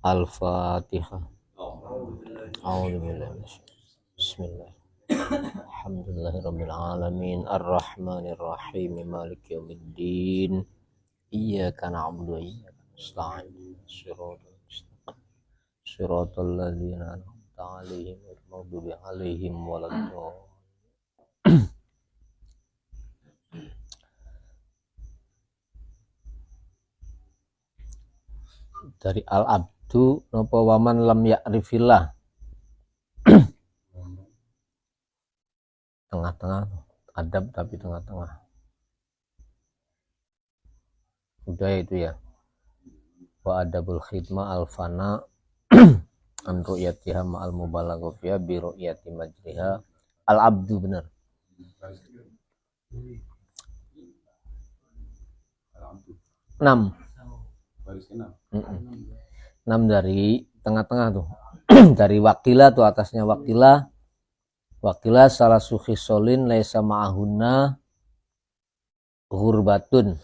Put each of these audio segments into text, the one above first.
Al-Fatihah. Bismillah. Alhamdulillahirabbil alamin arrahmanir rahim maliki yaumiddin. Iyyaka na'budu wa iyyaka nasta'in. Shiratal ladzina an'amta 'alaihim ghairil maghdubi 'alaihim waladdallin. Dari al-abdu napa waman lam ya'rifillah. Tengah-tengah adab tapi tengah-tengah. Udah itu ya. Wa adabul khidmah al-fana an ru'yatiha ma'al mubalagha fiha bi ru'yati majriha al-abdu benar. 6 dari tengah-tengah tuh. Dari wakilah tuh atasnya wakilah salah suhi solin laisa ma'ahunna ghurbatun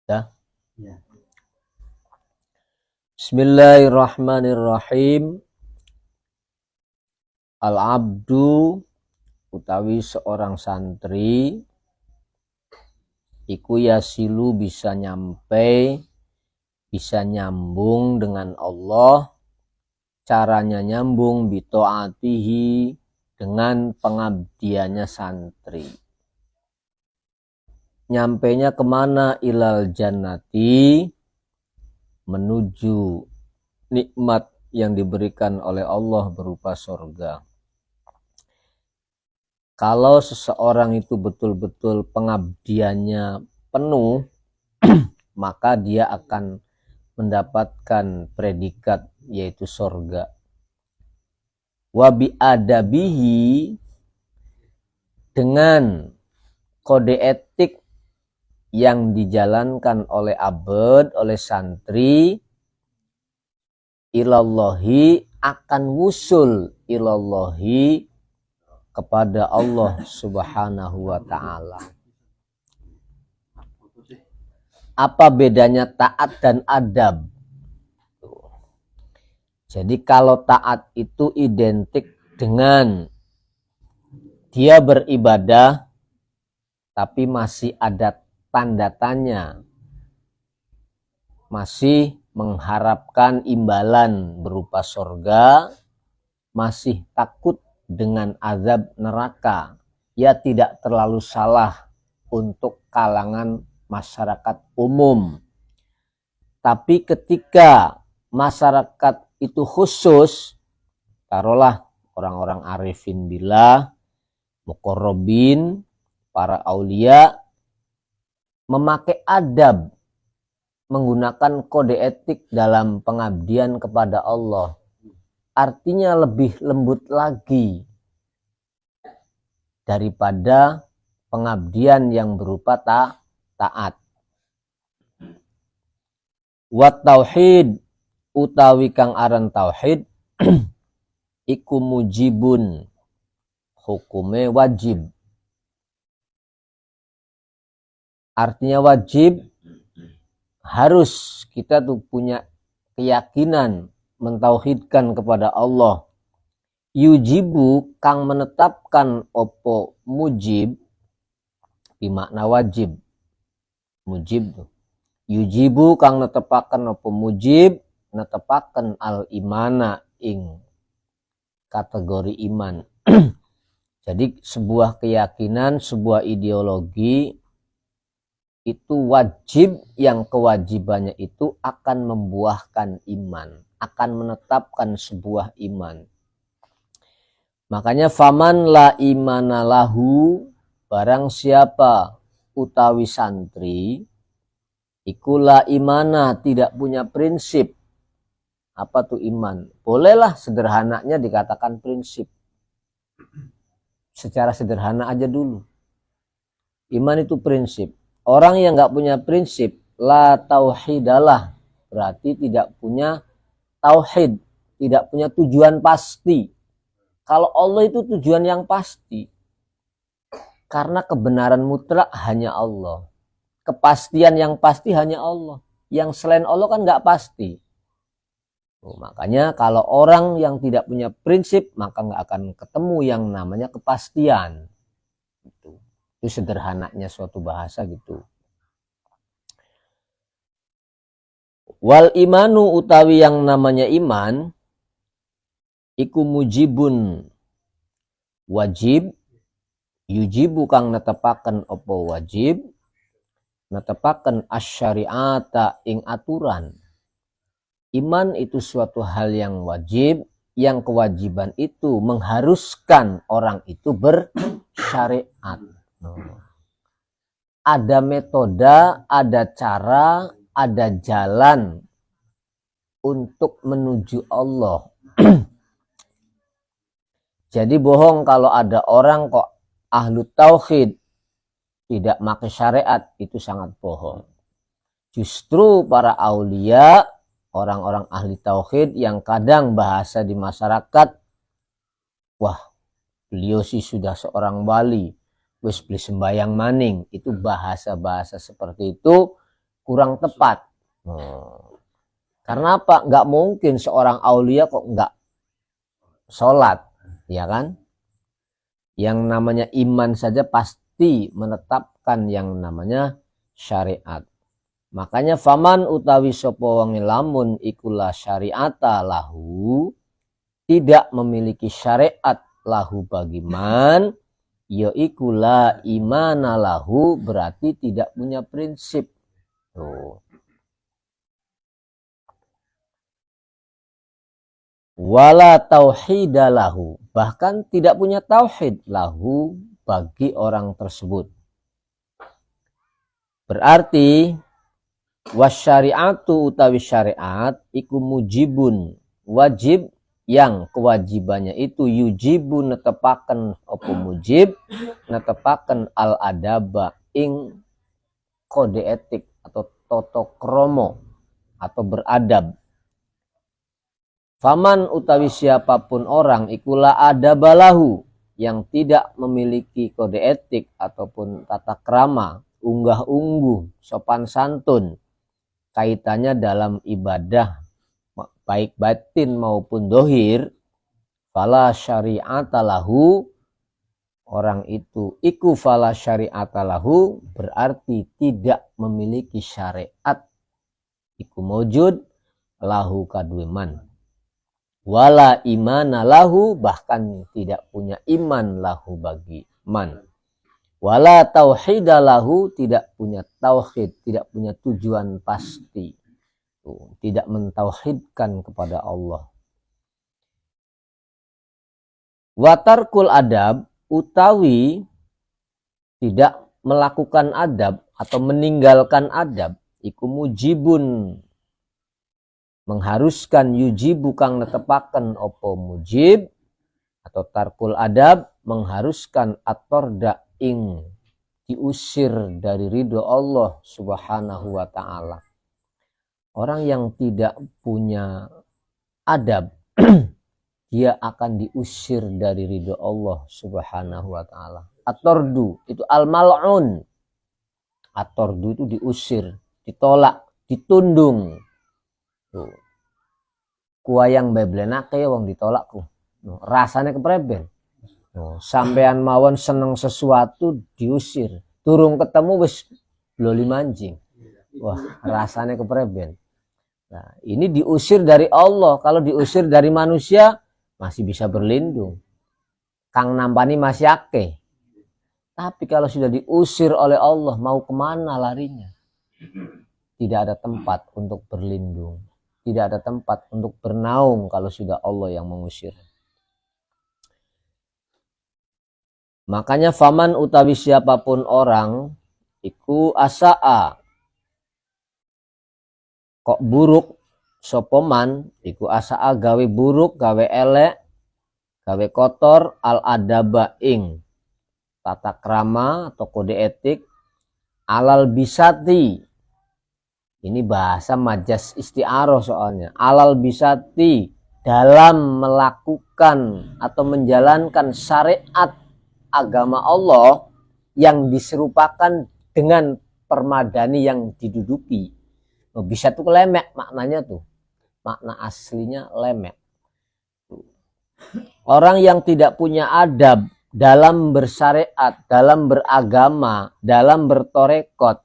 ya. Bismillahirrahmanirrahim. Al-abdu utawi seorang santri iku yasilu bisa nyambung dengan Allah. Caranya nyambung bito'atihi dengan pengabdiannya santri. Nyampainya kemana? Ilal jannati, menuju nikmat yang diberikan oleh Allah berupa surga. Kalau seseorang itu betul-betul pengabdiannya penuh, maka dia akan mendapatkan predikat yaitu surga. Wa bi adabihi, dengan kode etik yang dijalankan oleh abd, oleh santri, ilallahi, akan wusul ilallahi, kepada Allah Subhanahu wa ta'ala. Apa bedanya taat dan adab? Jadi kalau taat itu identik dengan dia beribadah tapi masih ada tanda tanya, masih mengharapkan imbalan berupa surga, masih takut dengan azab neraka, ya tidak terlalu salah untuk kalangan masyarakat umum. Tapi ketika masyarakat itu khusus, taruhlah orang-orang arifin billah, muqarrabin, para aulia, memakai adab, menggunakan kode etik dalam pengabdian kepada Allah, artinya lebih lembut lagi daripada pengabdian yang berupa taat. Wat tauhid, utawi kang aran tauhid iku mujibun, hukume wajib. Artinya wajib, harus kita tuh punya keyakinan mentauhidkan kepada Allah. Yujibu, kang menetapkan opo mujib, bimakna wajib. Mujib tuh. Yujibu, kang netepaken opo mujib, netepaken al imana, ing kategori iman. Jadi sebuah keyakinan, sebuah ideologi itu wajib, yang kewajibannya itu akan membuahkan iman, akan menetapkan sebuah iman. Makanya faman la imana lahu, barang siapa utawi santri iku la imana, tidak punya prinsip. Apa tuh iman? Bolehlah sederhananya dikatakan prinsip. Secara sederhana aja dulu. Iman itu prinsip. Orang yang nggak punya prinsip, la tauhidalah, berarti tidak punya tauhid, tidak punya tujuan pasti. Kalau Allah itu tujuan yang pasti. Karena kebenaran mutlak hanya Allah. kepastian yang pasti hanya Allah. Yang selain Allah kan nggak pasti. Makanya kalau orang yang tidak punya prinsip, maka nggak akan ketemu yang namanya kepastian. Itu sederhananya suatu bahasa gitu. Wal imanu utawi yang namanya iman, iku mujibun wajib, yujibu kang netepaken opo wajib, netepaken asyariata ing aturan. Iman itu suatu hal yang wajib, yang kewajiban itu mengharuskan orang itu bersyariat. Ada metode, ada cara, ada jalan untuk menuju Allah. Jadi bohong kalau ada orang kok ahlu tauhid tidak pakai syariat, itu sangat bohong. Justru para aulia, orang-orang ahli tauhid yang kadang bahasa di masyarakat, wah beliau sih sudah seorang wali, wis beli sembayang maning, itu bahasa-bahasa seperti itu kurang tepat. Karena apa? Nggak mungkin seorang aulia kok nggak sholat, ya kan? Yang namanya iman saja pasti menetapkan yang namanya syariat. Makanya faman utawi sapa wong lamun ikulah syariata lahu, tidak memiliki syariat lahu bagi man, ya ikulah imana lahu, berarti tidak punya prinsip. Tuh. Wala tauhida lahu, bahkan tidak punya tauhid lahu bagi orang tersebut. Berarti wasyariatu utawi syariat iku mujibun, wajib yang kewajibannya itu yujibu netepaken apa mujib, netepaken al adaba ing kode etik atau toto kromo atau beradab. Faman utawi siapapun orang ikulah adabalahu, yang tidak memiliki kode etik ataupun tata krama, unggah-ungguh, sopan santun, kaitannya dalam ibadah baik batin maupun dohir, fala syari'ata lahu, orang itu iku fala syari'ata lahu, berarti tidak memiliki syariat, iku mujud lahu kadwiman, wala imana lahu, bahkan tidak punya iman lahu bagi man, wala tauhida lahu, tidak punya tauhid, tidak punya tujuan pasti. Tidak mentauhidkan kepada Allah. Watarkul adab utawi tidak melakukan adab atau meninggalkan adab, iku mujibun, mengharuskan, yujibu kang netepaken opo mujib, atau tarkul adab mengharuskan atorda ing diusir dari ridho Allah subhanahu wa ta'ala. Orang yang tidak punya adab, dia akan diusir dari ridho Allah subhanahu wa ta'ala. Atordu itu al-mal'un. Atordu itu diusir, ditolak, ditundung. Tuh. Kuayang beblenake wong ditolak ku. Rasanya kepreben. Sampean mawon seneng sesuatu diusir. Turung ketemu wis loli mancing. Wah, rasanya kepreben. Nah, ini diusir dari Allah. Kalau diusir dari manusia masih bisa berlindung. Kang nampani masih akeh. Tapi kalau sudah diusir oleh Allah, mau kemana larinya? Tidak ada tempat untuk berlindung. Tidak ada tempat untuk bernaung kalau sudah Allah yang mengusir. Makanya faman utawi siapapun orang iku asa'a, kok buruk sopoman, iku asa'a gawe buruk, gawe elek, gawe kotor, al adaba ing tata krama atau kode etik, alal bisati, ini bahasa majas isti'aroh soalnya, alal bisati, dalam melakukan atau menjalankan syariat agama Allah yang diserupakan dengan permadani yang diduduki. Bisa tuh lemek maknanya tuh. Makna aslinya lemek. Orang yang tidak punya adab dalam bersyariat, dalam beragama, dalam bertorekot,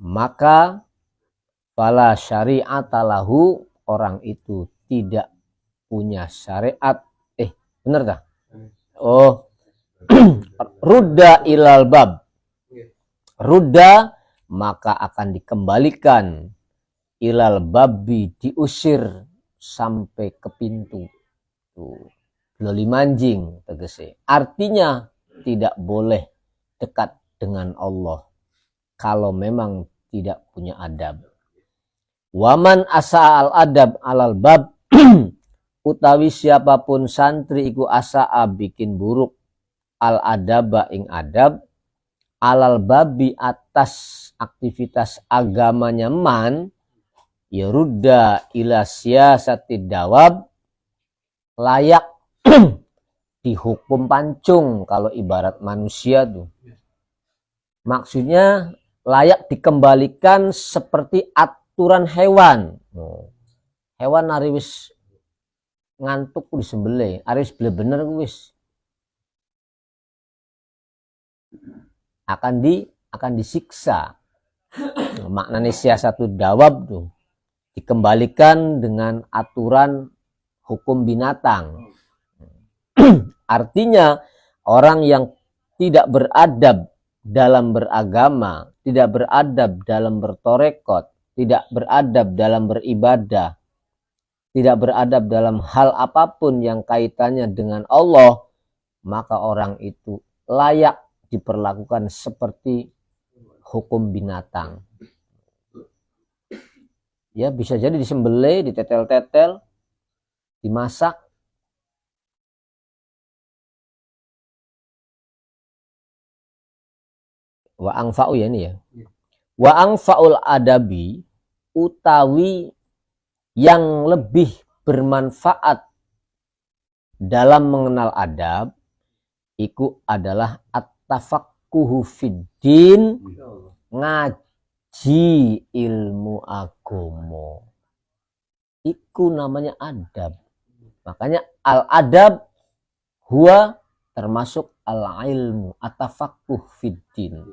maka fala syari'ata lahu, orang itu tidak punya syariat. Bener tak? Oh, rudda ilal bab. Rudda, maka akan dikembalikan. Ilal babi, diusir sampai ke pintu. Tuh, loli manjing tegese. Artinya tidak boleh dekat dengan Allah kalau memang tidak punya adab. Waman asa al adab alal bab, utawi siapapun santri iku asaa bikin buruk al adaba ing adab alal babi atas aktivitas agamanya man, ya rudda ila siyasatid dawab, layak dihukum pancung kalau ibarat manusia tuh. Maksudnya layak dikembalikan seperti aturan hewan. Hewan hari wis ngantuk disembelih, hari wis bener wis akan disiksa. Maknanya siasatud dawab tuh dikembalikan dengan aturan hukum binatang. Artinya orang yang tidak beradab dalam beragama, tidak beradab dalam bertorekot, tidak beradab dalam beribadah, tidak beradab dalam hal apapun yang kaitannya dengan Allah, maka orang itu layak diperlakukan seperti hukum binatang. Ya, bisa jadi disembelih, ditetel-tetel, dimasak. Wa angfa'u ya ini ya. Wa angfa'ul adabi, utawi yang lebih bermanfaat dalam mengenal adab, iku adalah at-tafaqquhu fiddin, ngaji ilmu agama. Iku namanya adab. Makanya al-adab huwa termasuk al-ilmu, at-tafaqquh fiddin.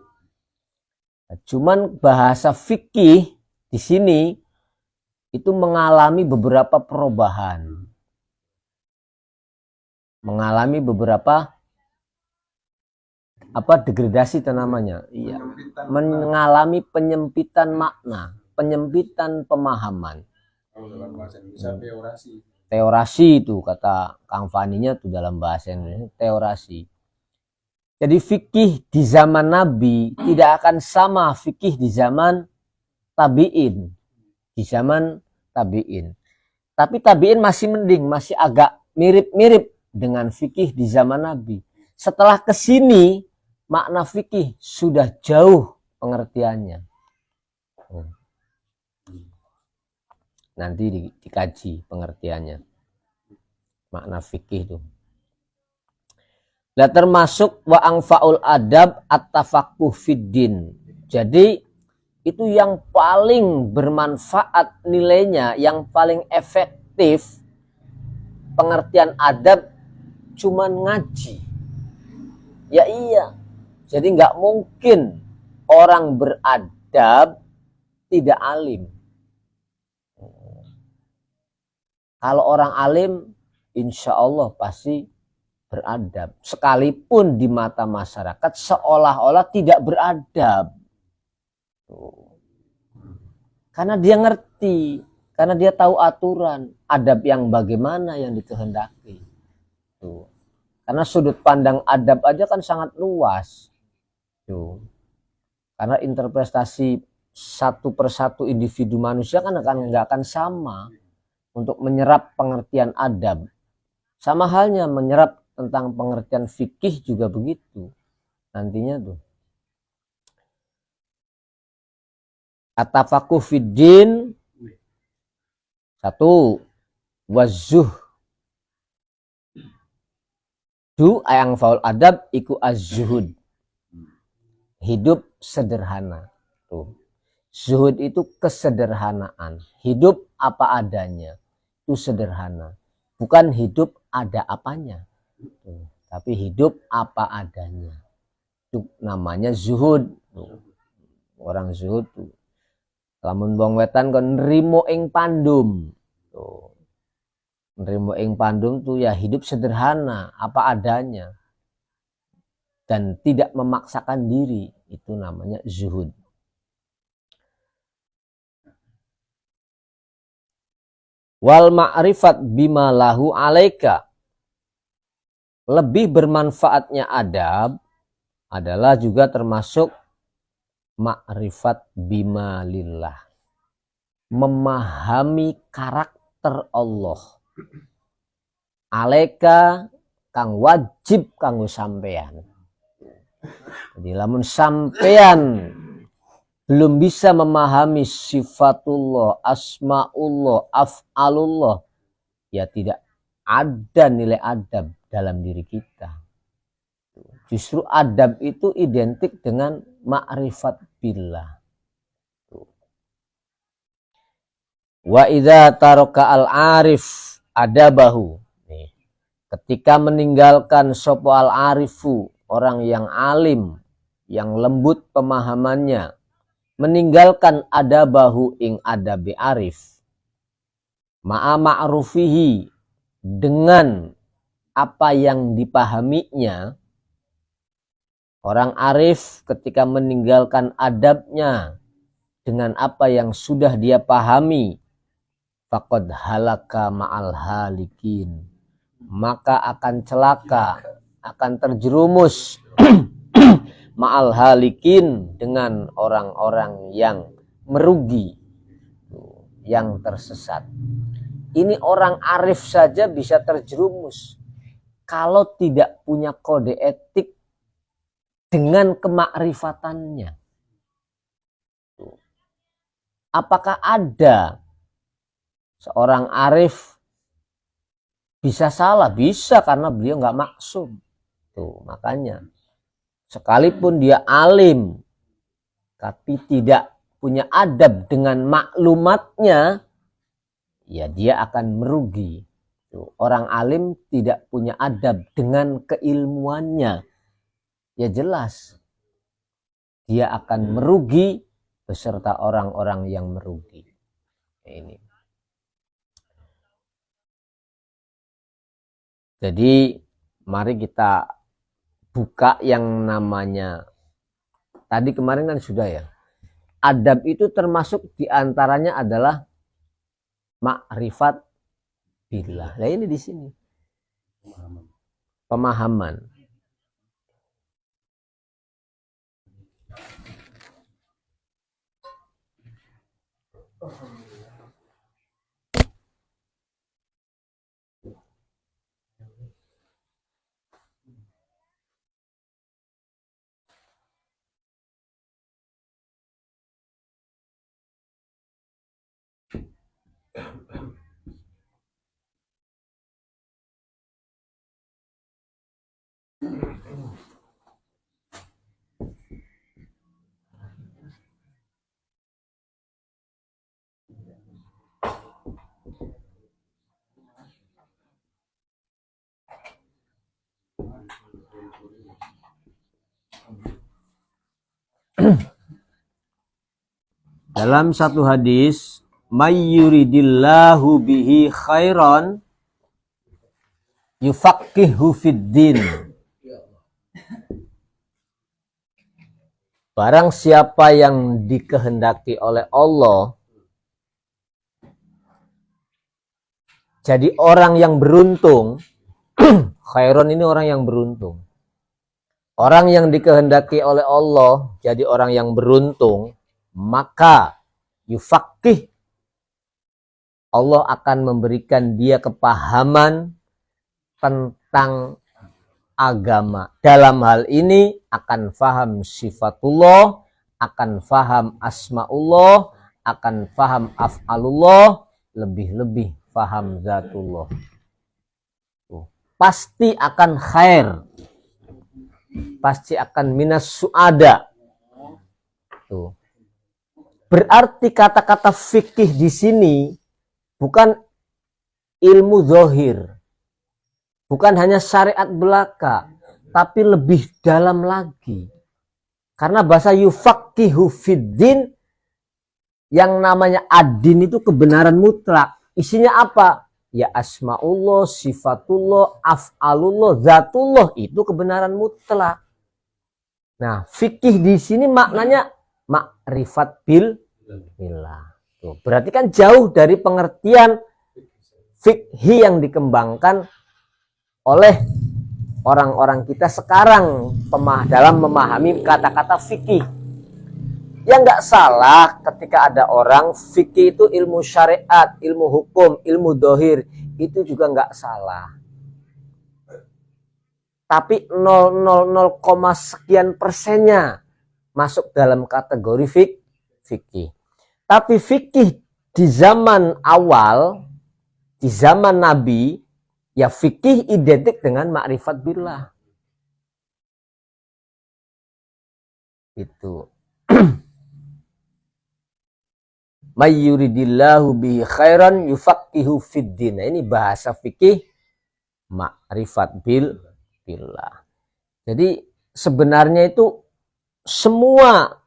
Cuman bahasa fikih di sini itu mengalami beberapa perubahan. Mengalami beberapa degradasi namanya. Iya. Mengalami penyempitan makna, penyempitan pemahaman. Teorasi itu kata Kang Faninya tuh dalam bahasa Indonesia, teorasi. Jadi fikih di zaman Nabi tidak akan sama fikih di zaman tabi'in. Di zaman tabi'in. Tapi tabi'in masih mending, masih agak mirip-mirip dengan fikih di zaman Nabi. Setelah ke sini makna fikih sudah jauh pengertiannya. Nanti dikaji pengertiannya. Makna fikih itu. Nah, termasuk wa angfaul adab at-tafaqquh fiddin. Jadi itu yang paling bermanfaat nilainya, yang paling efektif pengertian adab cuman ngaji. Ya iya. Jadi nggak mungkin orang beradab tidak alim. Kalau orang alim, insya Allah pasti beradab. Sekalipun di mata masyarakat seolah-olah tidak beradab. Karena dia ngerti, karena dia tahu aturan, adab yang bagaimana yang dikehendaki. Tuh. Karena sudut pandang adab aja kan sangat luas. Tuh. Karena interpretasi satu persatu individu manusia kan nggak akan sama untuk menyerap pengertian adab. Sama halnya menyerap tentang pengertian fikih juga begitu. Nantinya tuh. At-tafaqquh fiddin, satu, wazuh du ayang faul adab iku az-zuhud. hidup sederhana. Tuh. Zuhud itu kesederhanaan, hidup apa adanya, itu sederhana. Bukan hidup ada apanya, tuh. Tapi hidup apa adanya. Itu namanya zuhud. Tuh. Orang zuhud tuh. Lamun wong wetan kon nrimo ing pandum. Tuh. Nrimo ing pandum tuh ya hidup sederhana, apa adanya. Dan tidak memaksakan diri, itu namanya zuhud. Wal ma'rifat bima lahu alaika. Lebih bermanfaatnya adab adalah juga termasuk ma'rifat bima lillah. Memahami karakter Allah. Alaika kang wajib kanggo sampean. Jadi lamun sampean belum bisa memahami sifatullah, asma'ullah, af'alullah, ya tidak ada nilai adab dalam diri kita. Justru adab itu identik dengan ma'rifat billah. Wa idza taraka al-arif adabahu. Ketika meninggalkan sopo al-arifu, orang yang alim, yang lembut pemahamannya, meninggalkan adabahu ing adabi arif, ma'a ma'rufihi, dengan apa yang dipahaminya. Orang arif ketika meninggalkan adabnya dengan apa yang sudah dia pahami, faqad halaka ma'al halikin, maka akan celaka, akan terjerumus ma'al halikin, dengan orang-orang yang merugi, yang tersesat. Ini orang arif saja bisa terjerumus kalau tidak punya kode etik dengan kemakrifatannya. Apakah ada seorang arif bisa salah? Bisa, karena beliau nggak maksum. Tuh, makanya sekalipun dia alim tapi tidak punya adab dengan maklumatnya, ya dia akan merugi. Tuh, orang alim tidak punya adab dengan keilmuannya, ya jelas dia akan merugi beserta orang-orang yang merugi. Ini. Jadi mari kita buka yang namanya, tadi kemarin kan sudah ya, adab itu termasuk diantaranya adalah ma'rifat billah. Nah ini di sini pemahaman. Dalam satu hadis, mayyuridillahu bihi khairan yufaqihu fiddin. Barang siapa yang dikehendaki oleh Allah jadi orang yang beruntung, khairon ini orang yang beruntung. Orang yang dikehendaki oleh Allah jadi orang yang beruntung, maka yufaqih, Allah akan memberikan dia kepahaman tentang agama. Dalam hal ini akan faham sifatullah, akan faham asmaullah, akan faham af'alullah, lebih-lebih faham zatullah. Pasti akan khair, pasti akan minas su'ada, Tuh. Berarti kata-kata fikih di sini bukan ilmu zahir, bukan hanya syariat belaka, tapi lebih dalam lagi. Karena bahasa yufaqihu fiddin, yang namanya ad-din itu kebenaran mutlak. Isinya apa? Ya asmaullah, sifatullah, af'alullah, zatullah, itu kebenaran mutlak. Nah, fikih di sini maknanya makrifat billah. Tuh, berarti kan jauh dari pengertian fikih yang dikembangkan oleh orang-orang kita sekarang dalam memahami kata-kata fikih. Ya nggak salah ketika ada orang fikih itu ilmu syariat, ilmu hukum, ilmu dohir, itu juga nggak salah. Tapi 0,0 sekian persennya masuk dalam kategori fikih. Tapi fikih di zaman awal, di zaman Nabi, ya fikih identik dengan makrifat billah. Itu. Mayyuridillahu bihi khairan yufaqihu fiddin. Nah, ini bahasa fikih makrifat billah. Jadi sebenarnya itu semua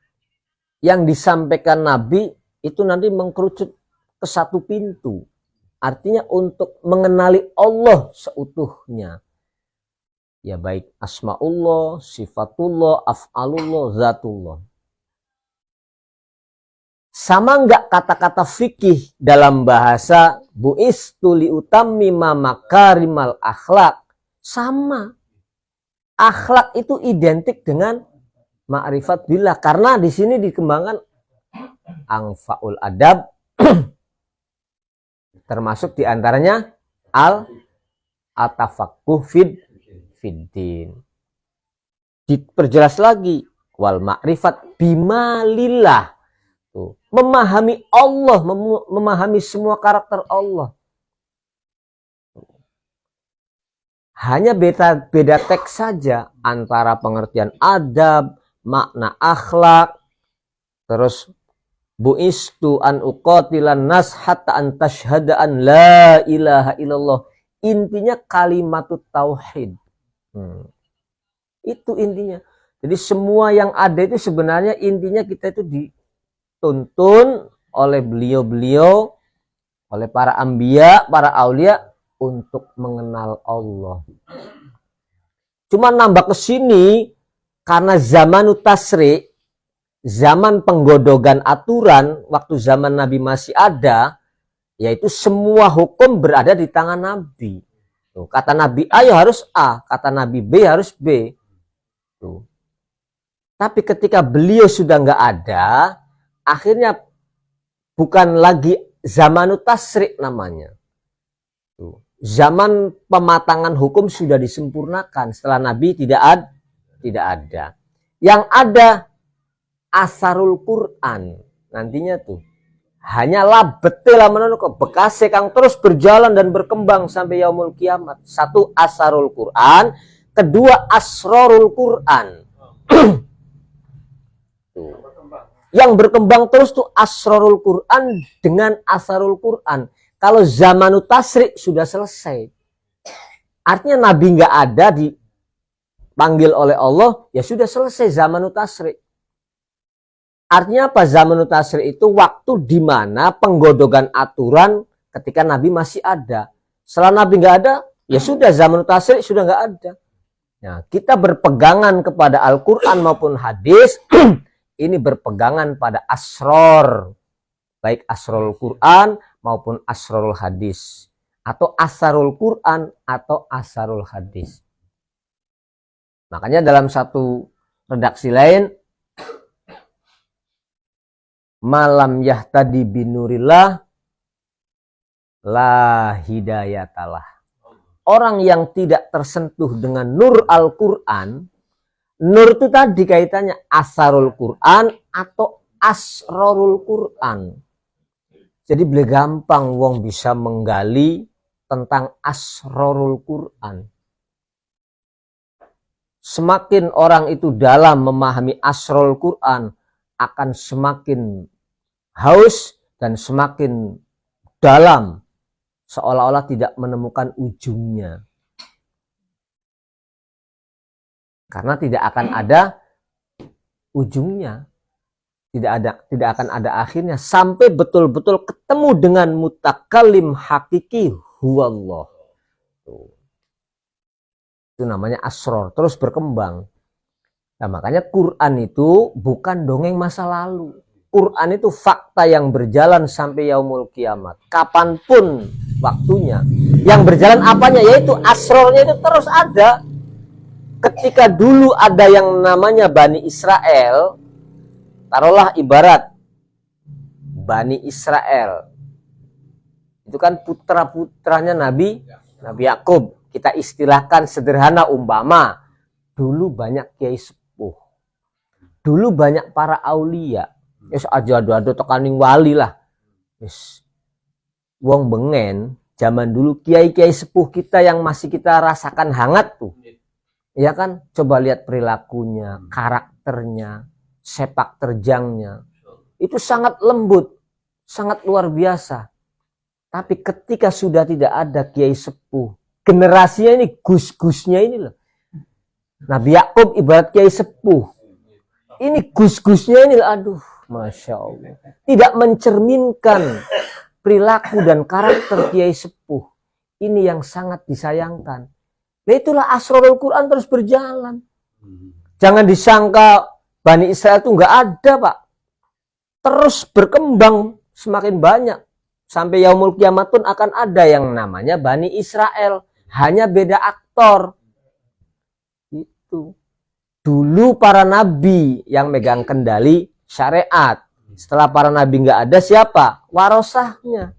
yang disampaikan Nabi itu nanti mengkerucut ke satu pintu. Artinya untuk mengenali Allah seutuhnya. Ya baik asmaullah, sifatullah, af'alullah, zatullah. Sama enggak kata-kata fikih dalam bahasa bu'istu liutammima makarimal akhlak? Sama. Akhlak itu identik dengan ma'rifat billah, karena di sini dikembangkan angfaul adab, termasuk diantaranya al-atafaqquh fiddin. Diperjelas lagi wal ma'rifat bimalillah. Tuh. Memahami Allah, memahami semua karakter Allah. Hanya beda teks saja antara pengertian adab, makna akhlak, terus bu'istu an uqatilan nas hatta an tashhada an la ilaha illallah. Intinya kalimatut tauhid. Itu intinya. Jadi semua yang ada itu sebenarnya intinya kita itu dituntun oleh beliau-beliau, oleh para anbiya, para aulia untuk mengenal Allah. Cuma nambah ke sini karena zaman tasri, zaman penggodogan aturan, waktu zaman Nabi masih ada, yaitu semua hukum berada di tangan Nabi. Tuh, kata Nabi A ya harus A, kata Nabi B harus B. Tuh. Tapi ketika beliau sudah nggak ada, akhirnya bukan lagi zaman tasri namanya. Tuh. Zaman pematangan hukum sudah disempurnakan setelah Nabi tidak ada. Yang ada asarul Quran nantinya tuh hanyalah betelah menunuk bekas kang terus berjalan dan berkembang sampai yaumul kiamat. Satu asarul Quran, kedua asrorul Quran. Tuh. Yang berkembang terus tuh asrorul Quran dengan asarul Quran. Kalau zamanu tasri sudah selesai. Artinya Nabi nggak ada, dipanggil oleh Allah, ya sudah selesai zamanu tasri. Artinya apa? Zamanu tasri itu waktu di mana penggodogan aturan ketika Nabi masih ada. Setelah Nabi nggak ada, ya sudah zamanu tasri sudah nggak ada. Nah, kita berpegangan kepada Al-Quran maupun hadis, ini berpegangan pada asror. Baik asrorul Quran maupun asrorul hadis. Atau asarul Quran atau asarul hadis. Makanya dalam satu redaksi lain, malam yahtadi binurillah la hidayatalah. Orang yang tidak tersentuh dengan nur Al-Quran, nur itu tadi kaitannya asarul Quran atau asrorul Quran. Jadi boleh gampang wong bisa menggali tentang asrorul Quran. Semakin orang itu dalam memahami asrorul Quran, akan semakin haus dan semakin dalam, seolah-olah tidak menemukan ujungnya. Karena tidak akan ada ujungnya, tidak akan ada akhirnya sampai betul-betul ketemu dengan mutakallim hakiki huwallah. Itu namanya asror, terus berkembang. Nah, makanya Quran itu bukan dongeng masa lalu. Quran itu fakta yang berjalan sampai yaumul kiamat. Kapanpun waktunya. Yang berjalan apanya? Yaitu asrornya itu terus ada. Ketika dulu ada yang namanya Bani Israel, taruhlah ibarat Bani Israel. Itu kan putra-putranya Nabi Yakub. Kita istilahkan sederhana umpama. Dulu banyak kiai sepuh. Dulu banyak para aulia. Yes, aja ado tekaning wali lah. Yes. Wong bengen, zaman dulu kiai-kiai sepuh kita yang masih kita rasakan hangat tuh. Ya kan? Coba lihat perilakunya, karakternya, sepak terjangnya. Itu sangat lembut, sangat luar biasa. Tapi ketika sudah tidak ada kiai sepuh, generasinya ini gus-gusnya ini loh. Nabi Yakub ibarat kiai sepuh. Ini gus-gusnya ini, aduh, Masya Allah. Tidak mencerminkan perilaku dan karakter kiai sepuh. Ini yang sangat disayangkan. Nah itulah asrorul Quran terus berjalan. Jangan disangka Bani Israel itu nggak ada, Pak. Terus berkembang semakin banyak. Sampai yaumul kiamat pun akan ada yang namanya Bani Israel. Hanya beda aktor. Itu. Dulu para nabi yang megang kendali syariat. Setelah para nabi nggak ada, siapa? Warosahnya.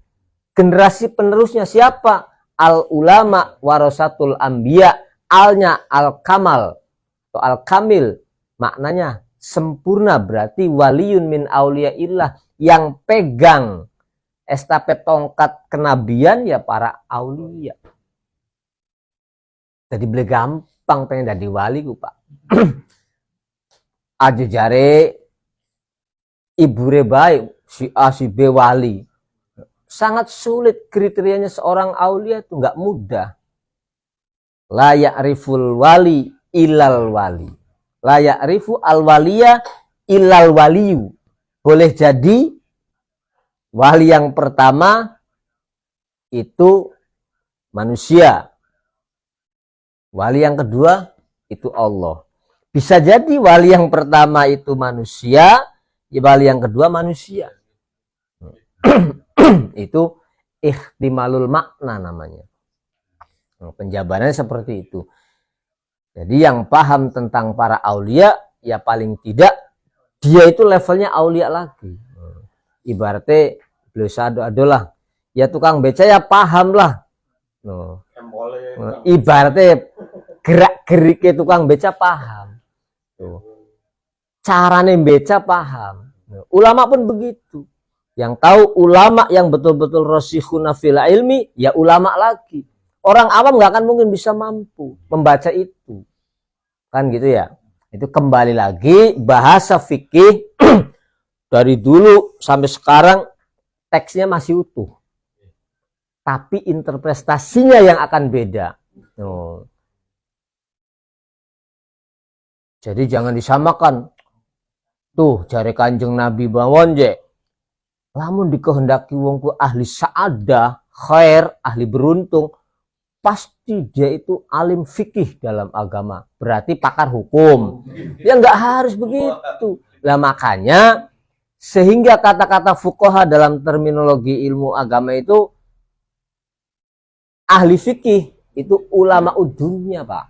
Generasi penerusnya siapa? Al ulama warasatul anbiya. Alnya al kamal atau al kamil, maknanya sempurna, berarti waliyun min auliyaillah, yang pegang estafet tongkat kenabian ya para aulia. Jadi boleh gampang pengen jadi wali ku, Pak. Aja jare ibu baik si A si B wali. Sangat sulit kriterianya seorang aulia itu, nggak mudah. La ya'riful wali ilal wali. La ya'rifu al waliya ilal waliyu. Boleh jadi wali yang pertama itu manusia. Wali yang kedua itu Allah. Bisa jadi wali yang pertama itu manusia, wali yang kedua manusia. Itu ihtimalul makna namanya. Penjabarannya seperti itu. Jadi yang paham tentang para aulia, ya paling tidak dia itu levelnya aulia lagi. Ibaratnya beliau sado lah, ya tukang beca ya paham lah. Ibaratnya gerak-geriknya tukang beca paham. Caranya beca paham. Ulama pun begitu. Yang tahu ulama yang betul-betul rasikhuna fil ilmi, ya ulama lagi. Orang awam nggak akan mungkin bisa mampu membaca itu. Kan gitu ya. Itu kembali lagi bahasa fikih dari dulu sampai sekarang teksnya masih utuh. Tapi interpretasinya yang akan beda. Jadi jangan disamakan. Tuh jare Kanjeng Nabi bawon je. Lamun dikehendaki wongku ahli sa'adah, khair, ahli beruntung, pasti dia itu alim fikih dalam agama. Berarti pakar hukum. Ya nggak harus begitu. Lah makanya sehingga kata-kata fuqaha dalam terminologi ilmu agama itu ahli fikih itu ulama dunia, Pak.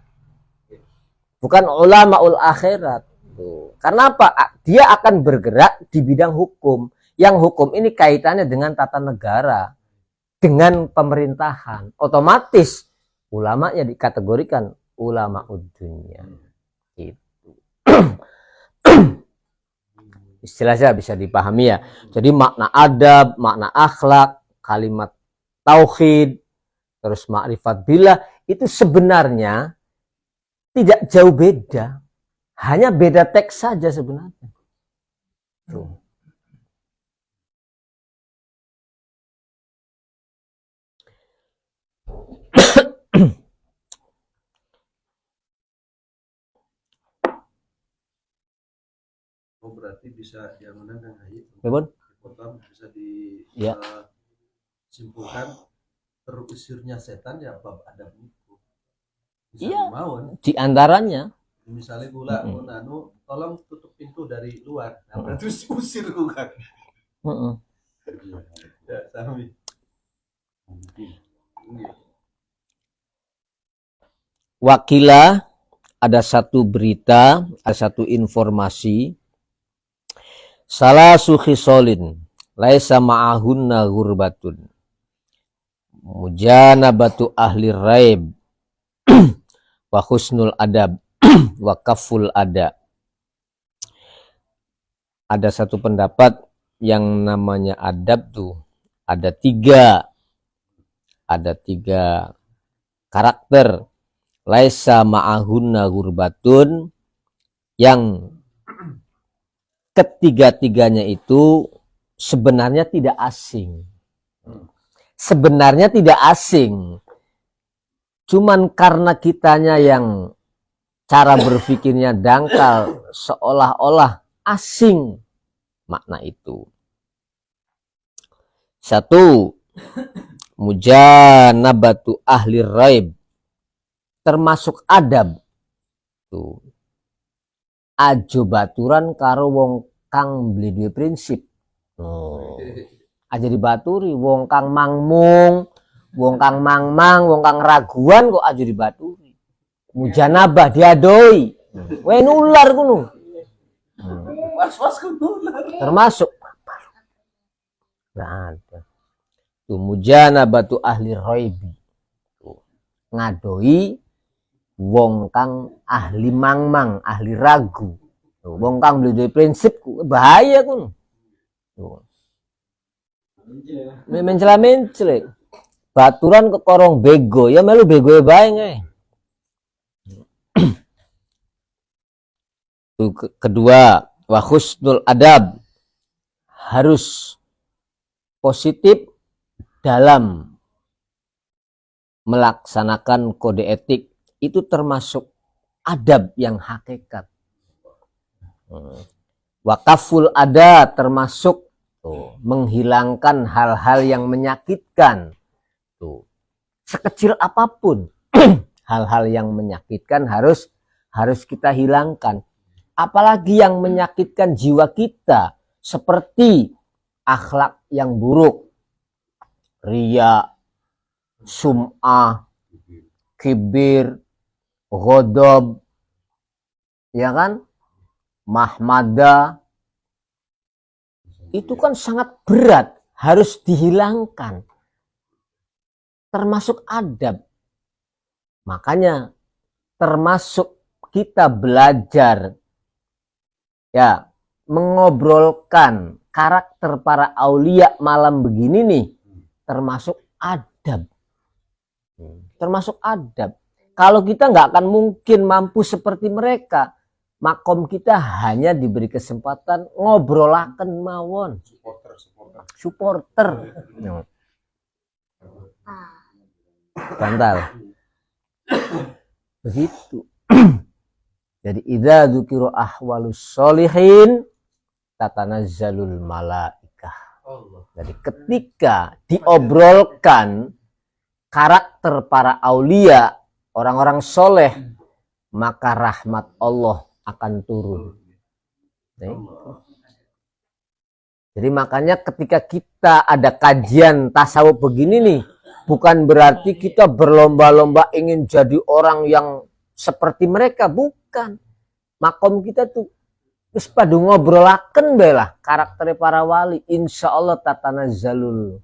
Bukan ulama ul akhirat. Tuh. Karena apa? Dia akan bergerak di bidang hukum. Yang hukum ini kaitannya dengan tata negara, dengan pemerintahan. Otomatis ulamanya dikategorikan ulama dunia. Itu. Istilahnya bisa dipahami ya. Jadi makna adab, makna akhlak, kalimat tauhid, terus ma'rifat billah itu sebenarnya tidak jauh beda. Hanya beda teks saja sebenarnya. Tuh. Oh, berarti bisa yang menangkan hayi. Betul? Dipotong bisa Ya. disimpulkan terusirnya setan ya bab adab itu. Bisa Iya. dimauan. Di antaranya. Misalnya gula, nanu, tolong tutup pintu dari luar. Nah, berarti usir kan. Ya, Sami. Wakila, ada satu berita, ada satu informasi. Salah khisolin, laisa ma'ahunna ghurbatun. Mujanabatu ahli raib wa husnul adab wa kaful ada. Ada satu pendapat yang namanya adab tuh ada tiga karakter. Laisa ma'ahunna ghurbatun, yang ketiga-tiganya itu sebenarnya tidak asing. Sebenarnya tidak asing. Cuman karena kitanya yang cara berpikirnya dangkal, seolah-olah asing makna itu. Satu, mujanabatu ahli raib, termasuk adab tuh. Ajo baturan karo wong kang beli duwe prinsip. Aja dibaturi wong kang mangmung, wong kang mangmang, wong kang raguan kok aja dibaturi. Mujanabah diadoi. Weh nular kuno. Was-was kan nular. Termasuk nah, tuh mujanabatu ahli raibi. Ngadoi wong kang ahli mangmang, ahli ragu. Tuh, wong kang beli prinsip bahaya kun. Tuh. Mencela-mencela. Baturan ke korong bego, ya melu bego bae nge. Tuh, kedua, wa husnul adab, harus positif dalam melaksanakan kode etik. Itu termasuk adab yang hakikat. Wakaful ada termasuk menghilangkan hal-hal yang menyakitkan. Tuh. Sekecil apapun hal-hal yang menyakitkan harus kita hilangkan. Apalagi yang menyakitkan jiwa kita, seperti akhlak yang buruk, riya, sum'ah, kibir, ghodob, ya kan, mahmada, itu kan sangat berat, harus dihilangkan, termasuk adab. Makanya termasuk kita belajar ya mengobrolkan karakter para aulia malam begini nih, termasuk adab. Termasuk adab. Kalau kita nggak akan mungkin mampu seperti mereka, makom kita hanya diberi kesempatan ngobrolaken mawon. Supporter. Bantal. Begitu. Jadi idza dzukiru ahwalus sholihin tatanazzalul malaikah. Jadi ketika diobrolkan karakter para aulia, orang-orang soleh, maka rahmat Allah akan turun. Jadi makanya ketika kita ada kajian tasawuf begini nih, bukan berarti kita berlomba-lomba ingin jadi orang yang seperti mereka, bukan. Makom kita tuh terus pada ngobrolaken belah karakter para wali, insya Allah tatanazzalul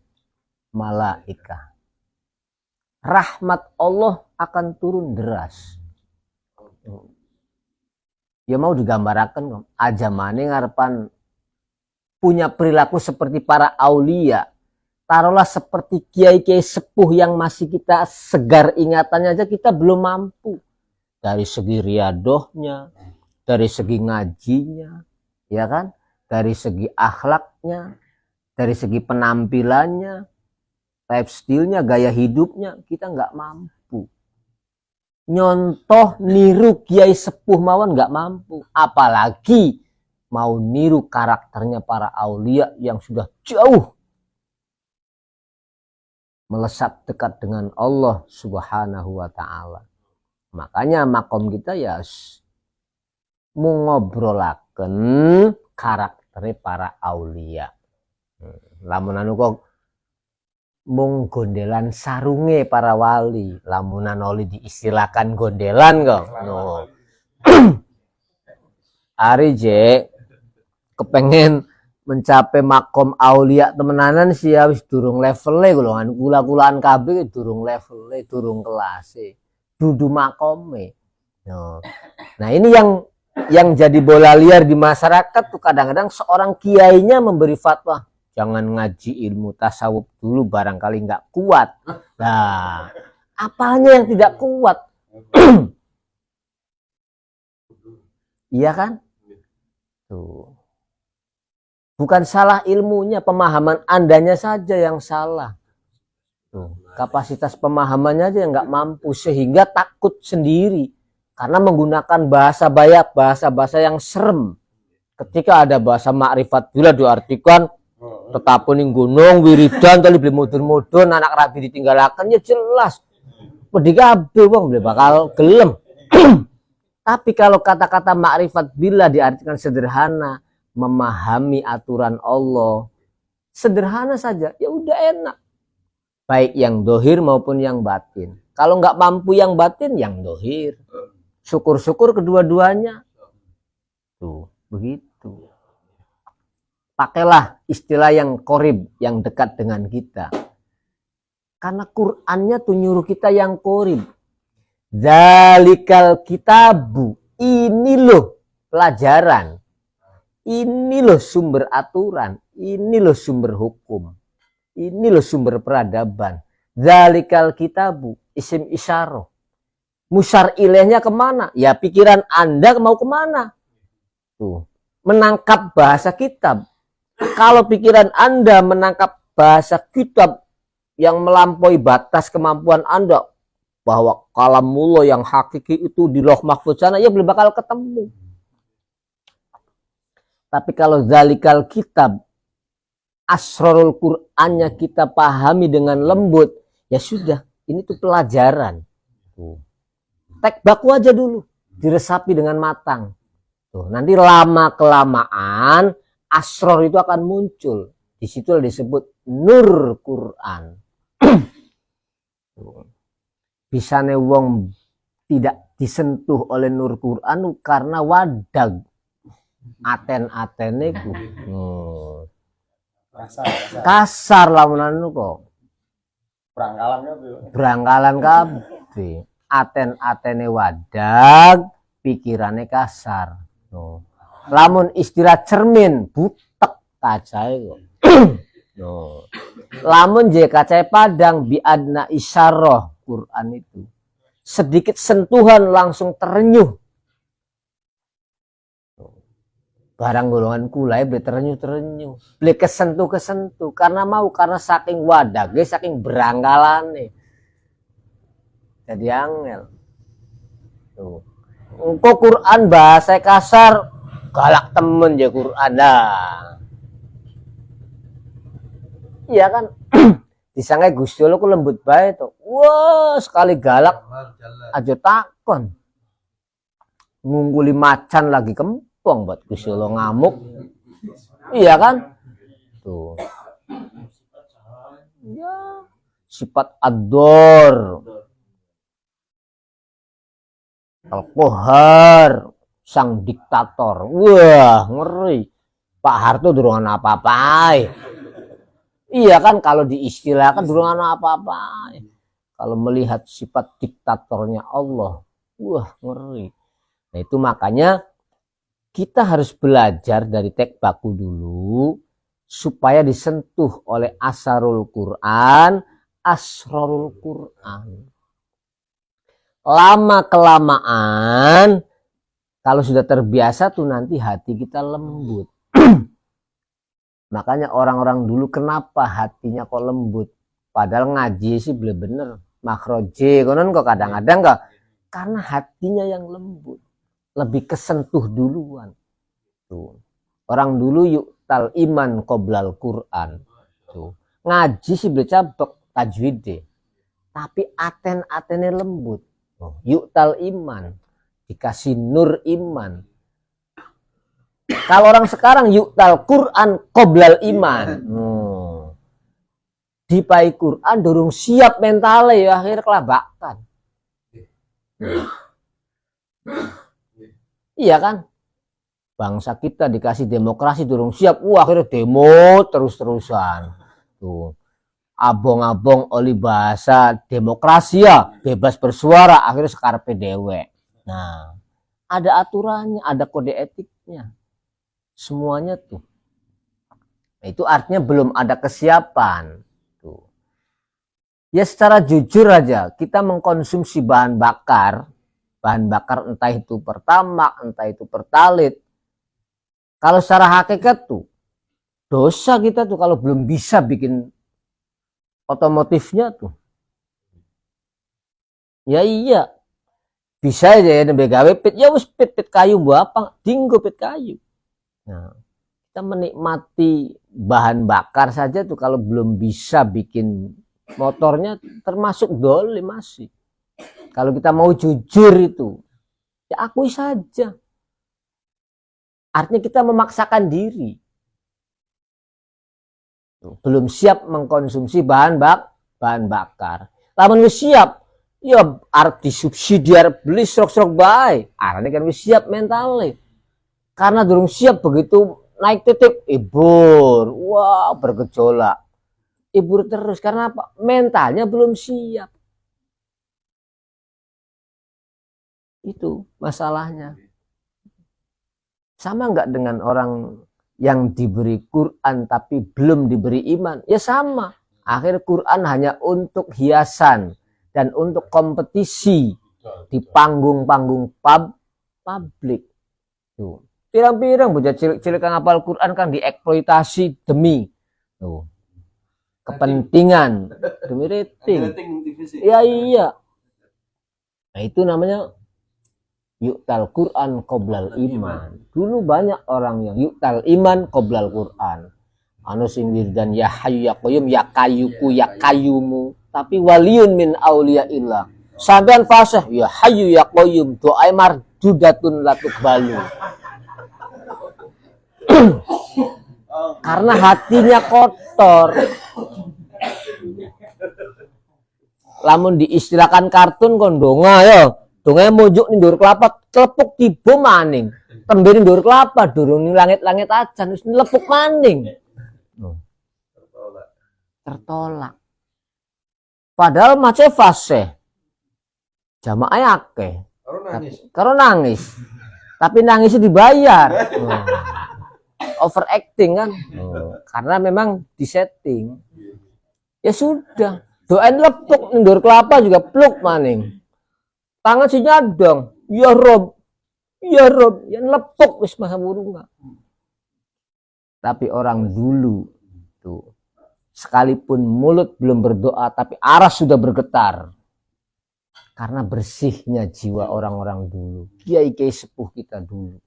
malaika. Rahmat Allah akan turun deras. Ya mau digambarkan aja mane ngarepan punya perilaku seperti para aulia. Taruhlah seperti kiai-kiai sepuh yang masih kita segar ingatannya aja kita belum mampu. Dari segi riadohnya, dari segi ngajinya, ya kan? dari segi akhlaknya, dari segi penampilannya, lifestyle-nya, gaya hidupnya, kita nggak mampu. Nyontoh niru Kiai Sepuh mawon nggak mampu, apalagi mau niru karakternya para aulia yang sudah jauh melesat dekat dengan Allah Subhanahu wa ta'ala. Makanya makom kita ya mengobrolaken karakter para aulia. Lamun anu kok mung gondelan sarunge para wali, lamunan oli diistilahkan gondelan kok. No. Ari je kepengen mencapai makom aulia temenanan sih ya wis durung levelnya golongan kula-kulaan kabeh durung levelnya, durung kelasnya, dudu makome. No. Nah, ini yang jadi bola liar di masyarakat tuh kadang-kadang seorang kiainya memberi fatwa jangan ngaji ilmu tasawuf dulu barangkali nggak kuat. Nah, apanya yang tidak kuat? Iya kan? Tuh. Bukan salah ilmunya, pemahaman Andanya saja yang salah. Tuh. Kapasitas pemahamannya aja yang nggak mampu sehingga takut sendiri karena menggunakan bahasa bayak, bahasa-bahasa yang serem. Ketika ada bahasa makrifat bila diartikan tetapun ing gunung wiridan tali beli mudun-mudun anak rabi ditinggalakan ya jelas pedhi kabeh wong bakal gelem. Tapi kalau kata-kata makrifat bila diartikan sederhana, memahami aturan Allah sederhana saja, ya udah enak. Baik yang dohir maupun yang batin. Kalau nggak mampu yang batin, yang dohir. Syukur-syukur kedua-duanya. Tuh, begitu. Pakailah istilah yang korib, yang dekat dengan kita. Karena Qur'annya tuh nyuruh kita yang korib. Zalikal kitabu. Ini loh pelajaran. Ini loh sumber aturan. Ini loh sumber hukum. Ini loh sumber peradaban. Zalikal kitabu. Isim isyarah. Musyar ilaihnya kemana? Ya pikiran Anda mau kemana? Tuh. Menangkap bahasa kitab. Kalau pikiran Anda menangkap bahasa kitab yang melampaui batas kemampuan Anda, bahwa kalamullah yang hakiki itu di Lauh Mahfuz sana, ya belum bakal ketemu. Tapi kalau zalikal kitab, asrarul Qur'annya kita pahami dengan lembut, ya sudah, ini tuh pelajaran. Tuh. Tek baku aja dulu, diresapi dengan matang. Tuh, nanti lama-kelamaan asrar itu akan muncul. Di situ disebut nur Quran. Bisane wong tidak disentuh oleh nur Quran karena wadag. Aten-atene ku. Kasar lamunan kok. Berangkalan kabeh. Aten-atene wadag, pikirannya kasar. No. Lamun istilah cermin butek kacae kok. No. Lamun je kacae padang biadna isyarah Quran itu. Sedikit sentuhan langsung terenyuh. Barang golongan kulai beli terenyuh, beli kesentuh karena saking wadage, saking beranggalane. Jadi angel. Tuh. Engko Quran bahasa kasar, galak temen ya Quran dah. Iya kan? Disangai Gusti Allah ku lembut bae to. Wah, sekali galak aja takon. Ngungguli macan lagi kempong buat Gusti Allah ngamuk. Iya kan? Tuh. Ya, sifat ador. Al-Qahar, sang diktator. Wah, ngeri. Pak Harto durungan apa-apa. Iya kan, kalau diistilahkan durungan apa-apa. Kalau melihat sifat diktatornya Allah, wah ngeri. Nah itu makanya kita harus belajar dari tek baku dulu supaya disentuh oleh asrarul Quran, asrarul Quran. Lama kelamaan kalau sudah terbiasa tuh nanti hati kita lembut. Makanya orang-orang dulu kenapa hatinya kok lembut, padahal ngaji sih bener-bener makroje konon kok kadang-kadang kok, karena hatinya yang lembut, lebih kesentuh duluan. Tuh. Orang dulu yuktal iman qoblal Quran. Tuh. Ngaji sih becabek tajwid deh. Tapi aten-atennya lembut. Yuktal iman, dikasih nur iman. Kalau orang sekarang yuktal Quran qoblal iman. Dipai Quran dorong siap mentalnya ya akhirnya kelabakan. Iya kan? Bangsa kita dikasih demokrasi dorong siap, akhirnya demo terus-terusan. Tuh. Abong-abong oli bahasa demokrasi ya, bebas bersuara, akhirnya sekarpe dewe. Nah, ada aturannya, ada kode etiknya. Semuanya tuh. Nah, itu artinya belum ada kesiapan. Tuh. Ya secara jujur aja, kita mengkonsumsi bahan bakar entah itu pertamax, entah itu pertalit. Kalau secara hakikat tuh, dosa kita tuh kalau belum bisa bikin otomotifnya tuh. Ya iya. Bisa aja ya begawe pit, ya wis pit kayu mbok apa, dinggo pit kayu. Nah, kita menikmati bahan bakar saja tuh kalau belum bisa bikin motornya termasuk dolim masih. Kalau kita mau jujur itu, ya akui saja. Artinya kita memaksakan diri. Belum siap mengkonsumsi bahan bakar. Lamun wis siap, ya arti subsidiar beli serok-serok bae. Arane kan wis siap mentalnya. Karena durung siap begitu naik titik ibur. Wah, bergejolak. Ibur terus karena apa? Mentalnya belum siap. Itu masalahnya. Sama enggak dengan orang yang diberi Quran tapi belum diberi iman? Ya sama. Akhir Quran hanya untuk hiasan dan untuk kompetisi di panggung-panggung publik. Tuh. Pirang-pirang bocah cilik-cilik yang hafal Quran kan dieksploitasi demi tuh, kepentingan, demi rating. Ya iya. Nah itu namanya yuktal Quran qoblal iman. Dulu banyak orang yang yuktal iman qoblal Quran. Anu sing wirdan ya hayyu ya qayyum ya kayyuku ya kayyumu, tapi waliyun min auliyaillah. Sampean fasih ya hayyu ya qayyum, doa mardudatun latuqbalu. Karena hatinya kotor. Lamun diistilahkan kartun kon donga ya. Donganya mojuk ning ndur kelapa telepuk tiba maning. Tembe ning ndur kelapa durung ning langit-langit ajan wis lepuk maning. Tertolak. Padahal mace fase. Jamaah akeh. Karo nangis. Tapi nangisnya dibayar. Overacting kan. Karena memang disetting. Ya sudah. Doain lepuk ning ndur kelapa juga pluk maning. Tangan si nyadong, ya Rob, yang lepuk wis mah burung. Tapi orang dulu tuh, sekalipun mulut belum berdoa, tapi aras sudah bergetar. Karena bersihnya jiwa orang-orang dulu, kiai-kiai sepuh kita dulu.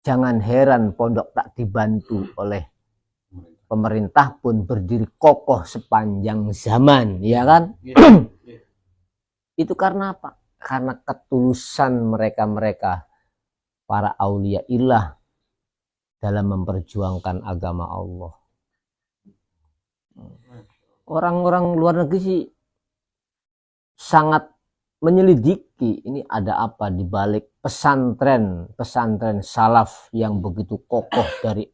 Jangan heran pondok tak dibantu oleh pemerintah pun berdiri kokoh sepanjang zaman, ya kan? Itu karena apa? Karena ketulusan mereka-mereka para aulia ilah dalam memperjuangkan agama Allah. Orang-orang luar negeri sih sangat menyelidiki ini ada apa di balik pesantren salaf yang begitu kokoh dari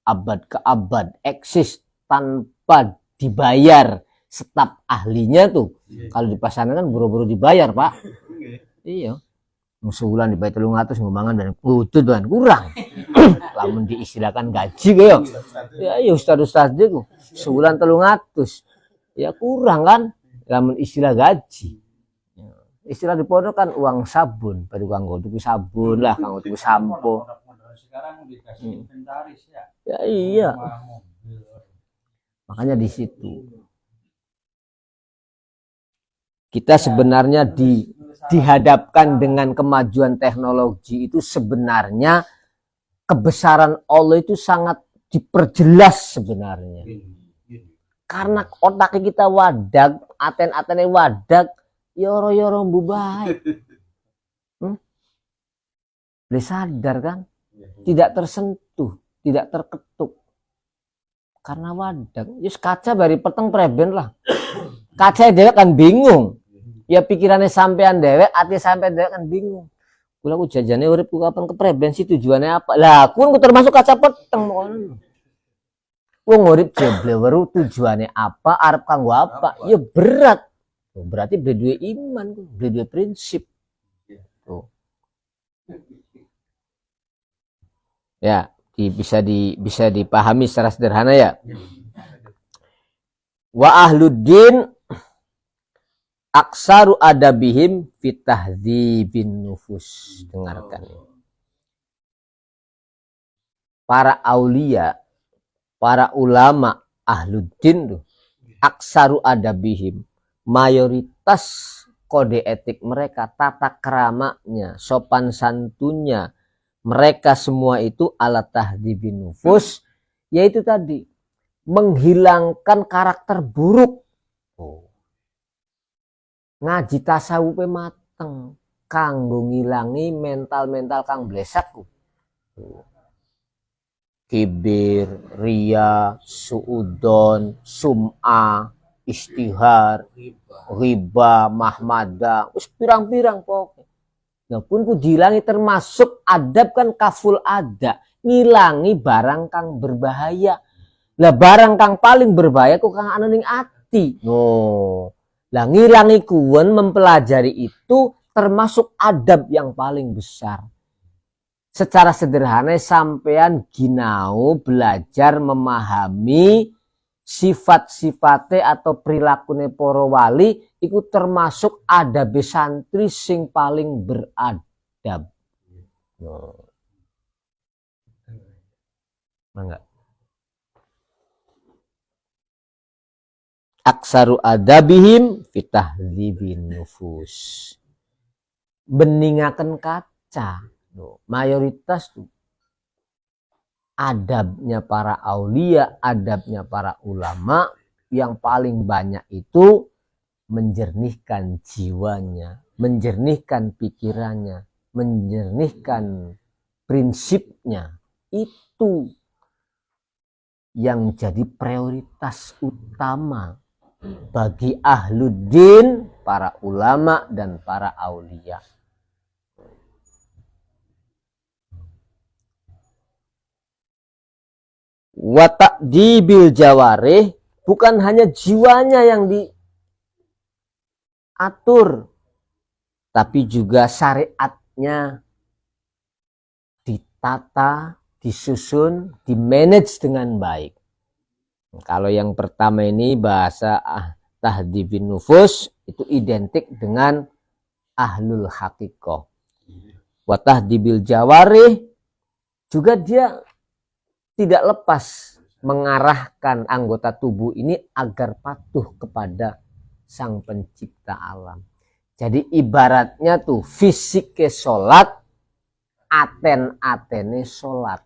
abad ke abad, eksis tanpa dibayar staf ahlinya tuh. Kalau di pesantren kan buru-buru dibayar, Pak. Iya. Sebulan dibayar 300 ngomongan dan kudut dan kurang. Lamun diistilahkan gaji kayak. Ya iya ustaz-ustaz itu sebulan 300. Ya kurang kan? Lamun istilah gaji. Istilah di pondok kan uang sabun, pada kanggo tuku sabun lah, kanggo tuku sampo. sekarang dikasih inventaris ya. Ya iya. Rumah, mobil. Makanya di situ kita sebenarnya dihadapkan dengan kemajuan teknologi itu sebenarnya kebesaran Allah itu sangat diperjelas sebenarnya. Karena otak kita wadag, aten-atennya wadag, yoro-yoro bubai. Boleh sadar kan? Tidak tersentuh, tidak terketuk. Karena wadag. Yus kaca bari peteng preben lah. Kaca dewek kan bingung. Ya pikirannya sampean dewek, hati sampean dewek kan bingung. Kula ku jajane urip ku kapan kepreben sih tujuannya apa? Lah, ku termasuk kaca peteng mokono. Wong urip jebleweru tujuannya apa? Arep kanggo apa? Ya berat. Berarti berdua iman, berdua prinsip. Tuh. Ya, bisa dipahami secara sederhana ya. Wa ahluddin aksaru adabihim fitahdhibin nufus. Dengarkan. Para aulia, para ulama ahluddin tuh, aksaru adabihim, mayoritas kode etik mereka, tata keramanya, sopan santunnya, mereka semua itu ala tahdhibin nufus, yaitu tadi menghilangkan karakter buruk. Ngaji tasawuf mateng kanggo ngilangi mental-mental kang blesak. Kibir, ria, suudon, sum'ah, istihar, riba, mahmada, wis pirang-pirang pokoknya. Nah pun ku dihilangi termasuk adab kan kaful ada, ngilangi barang kang berbahaya. Lah barang kang paling berbahaya ku kang ana ning ati. No. Lah ngilangi kuwen mempelajari itu termasuk adab yang paling besar. Secara sederhana sampean ginau belajar memahami sifat-sifate atau perilakune para wali itu termasuk adab santri sing paling beradab. Enggak. Aksaru adabihim fitahdhibin nufus. Beningaken kaca. Mayoritas tuh adabnya para aulia, adabnya para ulama yang paling banyak itu menjernihkan jiwanya, menjernihkan pikirannya, menjernihkan prinsipnya. Itu yang jadi prioritas utama bagi ahluddin, para ulama dan para aulia. Wa ta'dibil jawarih, bukan hanya jiwanya yang diatur, tapi juga syariatnya ditata, disusun, dimanage dengan baik. Kalau yang pertama ini bahasa tahdhibin nufus itu identik dengan ahlul haqiqah. Wa tahdhibil jawarih juga dia tidak lepas mengarahkan anggota tubuh ini agar patuh kepada sang pencipta alam. Jadi ibaratnya tuh fisiknya sholat, aten-atene sholat.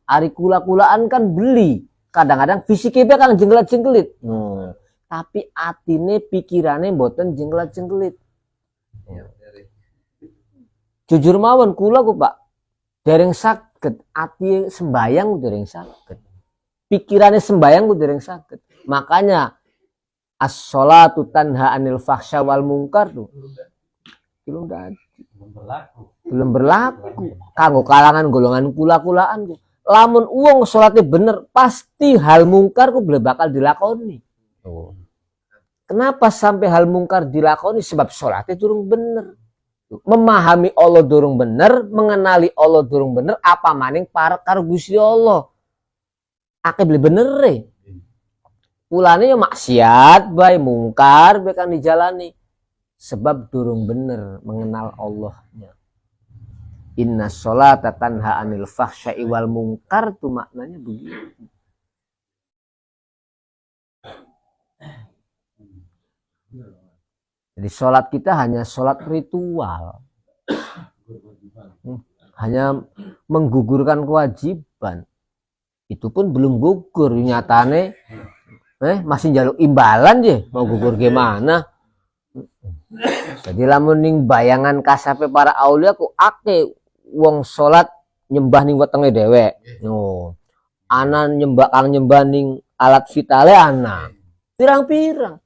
Ari kula-kulaan kan beli. Kadang-kadang fisiknya kan jengkelit-jengkelit. Tapi atine pikirannya mboten jengkelit-jengkelit. Jujur mawon kula ku Pak, dereng saged ati sembayang dereng saged. Pikirannya sembayang dereng saged. Makanya as-sholatu tanha anil fahsya wal munkar tuh. Belum berlaku. Kanggo kalangan golongan kula-kulaan tuh. Lamun uang sholatnya bener, pasti hal mungkar ku boleh bakal dilakoni. Kenapa sampai hal mungkar dilakoni? Sebab sholatnya durung bener. Memahami Allah durung bener, mengenali Allah durung bener, apa maning para karo Gusti Allah. Ake beli bener ya. Pulane ya maksiat, bae mungkar, bae kan dijalani. Sebab durung bener mengenal Allahnya. Inna sholata tanha anil fahsya'i wal munkar, tuh maknanya begitu. Jadi sholat kita hanya sholat ritual, hanya menggugurkan kewajiban. Itu pun belum gugur, nyatane masih njaluk imbalan je, mau gugur gimana. Jadi lamun ning bayangan kasape para aulia ku ake wong sholat nyembah ning wetenge dewek. No. Ana nyembah ning alat vitale ana. Pirang-pirang.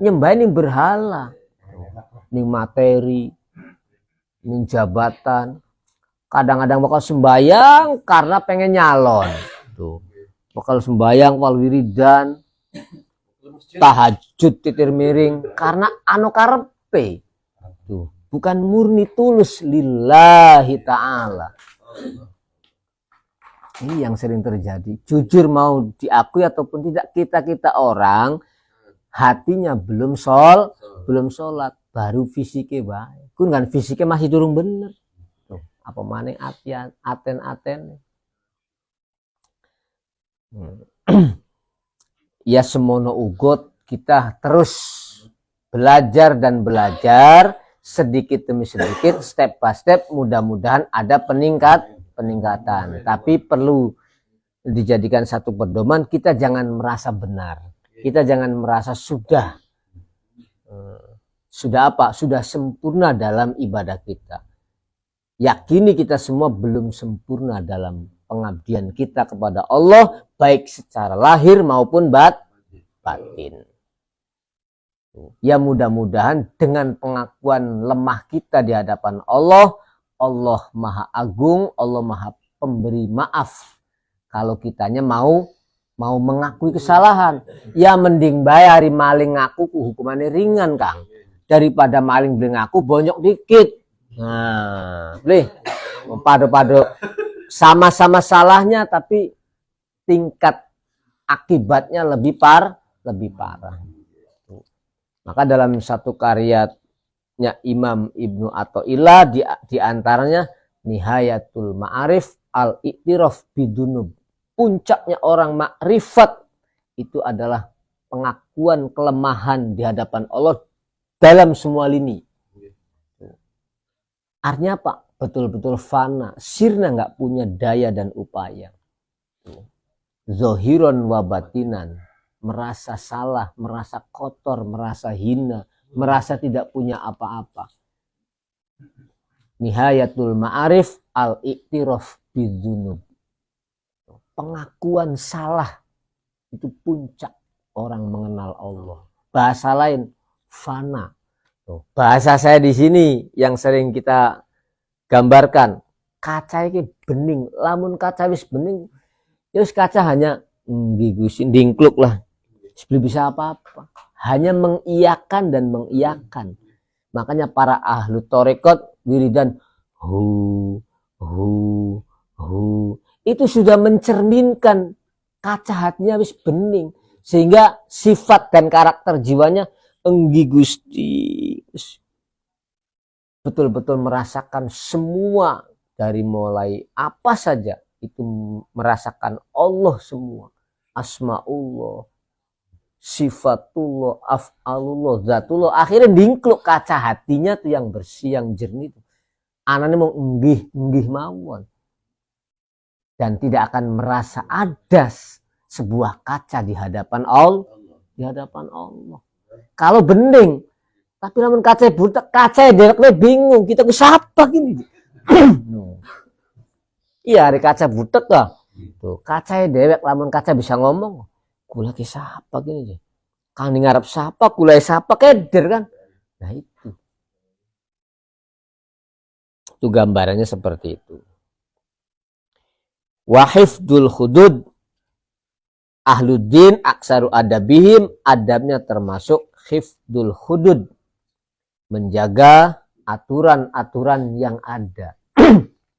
Nyembah ning berhala. Ning materi, ning jabatan. Kadang-kadang bakal sembayang karena pengen nyalon. Tuh. Bakal sembayang wal wiridan, tahajud titir miring karena anu karepe. Tuh, bukan murni tulus lillahi ta'ala. Ini yang sering terjadi. Jujur mau diakui ataupun tidak, kita orang hatinya belum sholat, baru fisiknya baik. Kun kan fisiknya masih durung bener. Tuh, apa maning aten. Ya semono ugot kita terus belajar sedikit demi sedikit, step by step, mudah-mudahan ada peningkatan. Tapi perlu dijadikan satu pedoman, kita jangan merasa benar, kita jangan merasa sudah sempurna dalam ibadah kita. Yakini kita semua belum sempurna dalam pengabdian kita kepada Allah, baik secara lahir maupun batin. Ya mudah-mudahan dengan pengakuan lemah kita di hadapan Allah, Allah Maha Agung, Allah Maha Pemberi Maaf. Kalau kitanya mau mengakui kesalahan, ya mending bayari maling ngaku hukumannya ringan, Kang, daripada maling beli ngaku bonyok dikit. Nah, boleh padu-padu sama-sama salahnya tapi tingkat akibatnya lebih parah. Maka dalam satu karyanya Imam Ibnu Athaillah di antaranya Nihayatul Ma'arif al-I'tiraf bidunub. Puncaknya orang makrifat itu adalah pengakuan kelemahan di hadapan Allah dalam semua lini. Artinya apa? Betul-betul fana, sirna, nggak punya daya dan upaya. Zohiron wa batinan, merasa salah, merasa kotor, merasa hina, merasa tidak punya apa-apa. Nihayatul Ma'arif al-I'tiraf bidzunub. Pengakuan salah itu puncak orang mengenal Allah. Bahasa lain fana. Bahasa saya di sini yang sering kita gambarkan, kaca ini bening, lamun kaca wis bening, terus kaca hanya digusin dingkluk lah, belum bisa apa-apa, hanya mengiyakan dan mengiyakan. Makanya para ahlu torekot wiridan hu itu sudah mencerminkan kaca hatinya wis bening, sehingga sifat dan karakter jiwanya enggi Gusti, betul-betul merasakan semua, dari mulai apa saja itu merasakan Allah semua, asmaullah, sifatullah, af'alullah, zatullah. Akhirnya dingkluk kaca hatinya tuh yang bersih, yang jernih. Anaknya mau enggih mawon, dan tidak akan merasa ada sebuah kaca di hadapan Allah. Kalau bening, tapi namun kaca butek, kaca dekne bingung, kita ke siapa gini. Iya, ada kaca butek lah. Tuh, kaca dewek, lamun kaca bisa ngomong, kula ke siapa gini. Kang ngarep siapa, kula siapa, keder kan. Nah itu gambarannya seperti itu. Wahifdul hudud, ahluddin aksaru adabihim, adabnya termasuk hifdul hudud, menjaga aturan-aturan yang ada.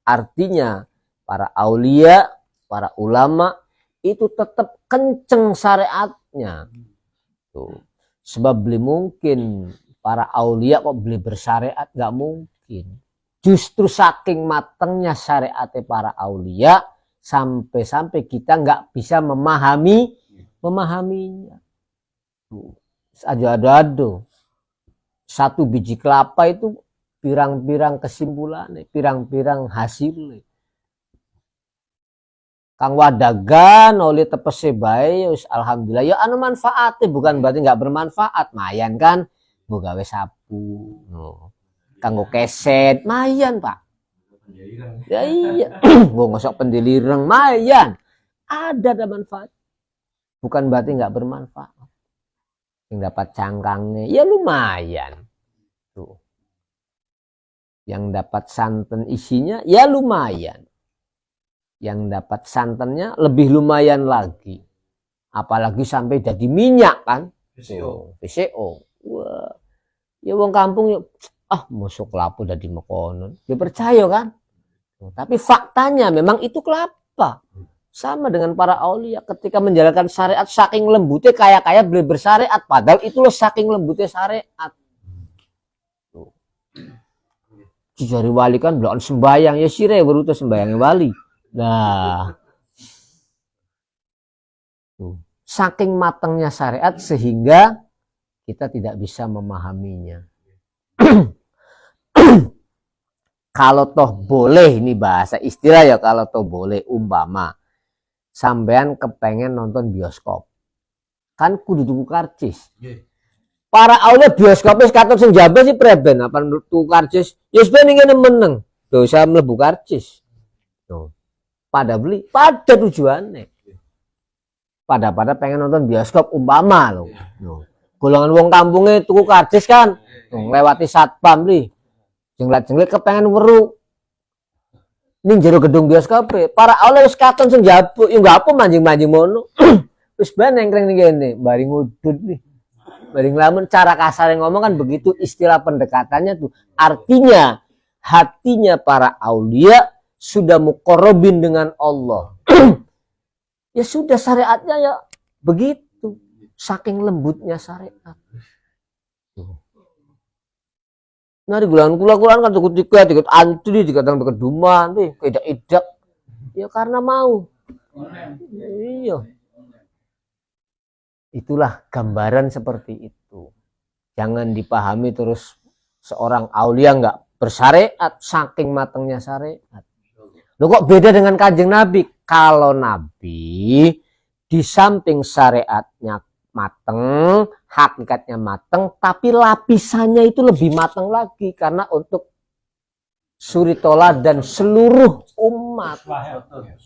Artinya para aulia, para ulama itu tetap kenceng syariatnya. Tuh. Sebab belum mungkin para aulia kok beli bersyariat, nggak mungkin. mungkin. Justru saking matangnya syariat para aulia sampai-sampai kita nggak bisa memahaminya. Ado-ado. Satu biji kelapa itu pirang-pirang kesimpulannya, pirang-pirang hasilnya. Kang wadagan oleh tepese bae alhamdulillah ya anu manfaatnya, bukan berarti nggak bermanfaat. Mayan kan gawe sapu kanggo keset mayan Pak ya iya gua ngosok pendilireng mayan ada manfaat, bukan berarti nggak bermanfaat. Yang dapat cangkangnya ya lumayan tuh, yang dapat santan isinya ya lumayan, yang dapat santannya lebih lumayan lagi, apalagi sampai jadi minyak kan VCO. Wah ya wong kampung yuk masuk kelapa dari mekonon dia percaya kan. Tapi faktanya memang itu kelapa. Sama dengan para aulia ketika menjalankan syariat saking lembutnya kaya beli bersyariat, padahal itu loh saking lembutnya syariat. Jari wali kan belakang sembayang ya sire berutuh sembayangnya wali. Nah saking matangnya syariat sehingga kita tidak bisa memahaminya. Kalau toh boleh, ini bahasa istilah ya, kalau toh boleh umpama sampean kepengen nonton bioskop kan kudu tuku karcis. Para aulia bioskopnya katon sing jabe sih preben apa tuku karcis ya sebenarnya ngene meneng dosa mlebu karcis tuh pada beli pada tujuannya pada pengen nonton bioskop umpama loh. Golongan wong kampungnya tuku karcis kan lewati satpam nih jenglat-jenglit kepengen weru ning jero gedung bioskop para aulia wis katon sing jabuk ya enggak apa manjing-manjing mono wis ben nengkreng ning kene bari ngudut nih bari nglamun. Cara kasar yang ngomong kan begitu istilah pendekatannya tuh, artinya hatinya para aulia sudah muqarrabin dengan Allah. Ya sudah syariatnya ya begitu, saking lembutnya syariat. Nah di kulan kan cukup dikit antri dikatakan berkeduman nih edak ya karena mau. Iya. Itulah gambaran seperti itu. Jangan dipahami terus seorang aulia nggak bersyariat saking matangnya syariat. Loh kok beda dengan Kanjeng Nabi? Kalau Nabi di samping syariatnya mateng, hakikatnya mateng, tapi lapisannya itu lebih mateng lagi karena untuk suri tolak dan seluruh umat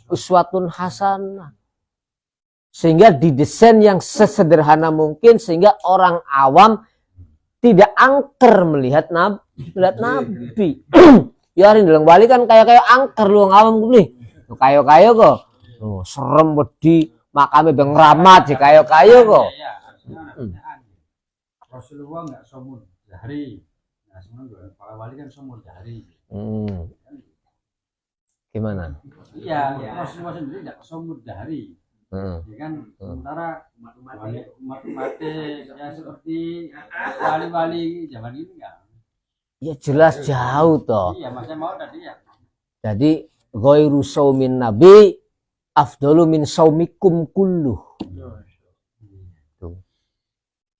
uswatun hasanah. Sehingga didesain yang sesederhana mungkin sehingga orang awam tidak angker melihat Nabi. Ya hari dalam wali kan kayak angker lu awam nih. Kayak kok. Serem wedi makame beng ramat sih kayak kok. Rasulullah enggak somud dahri. Nah, sebenarnya para wali kan somud dahri. Gimana? Iya, Rasulullah sendiri enggak somud dahri. Ya kan, sementara umat ya seperti wali-wali zaman ini enggak. Ya jelas jauh toh. Iya, maksudnya mau tadi ya. Jadi ghairu saumin nabi afdalu min saumikum kulluh.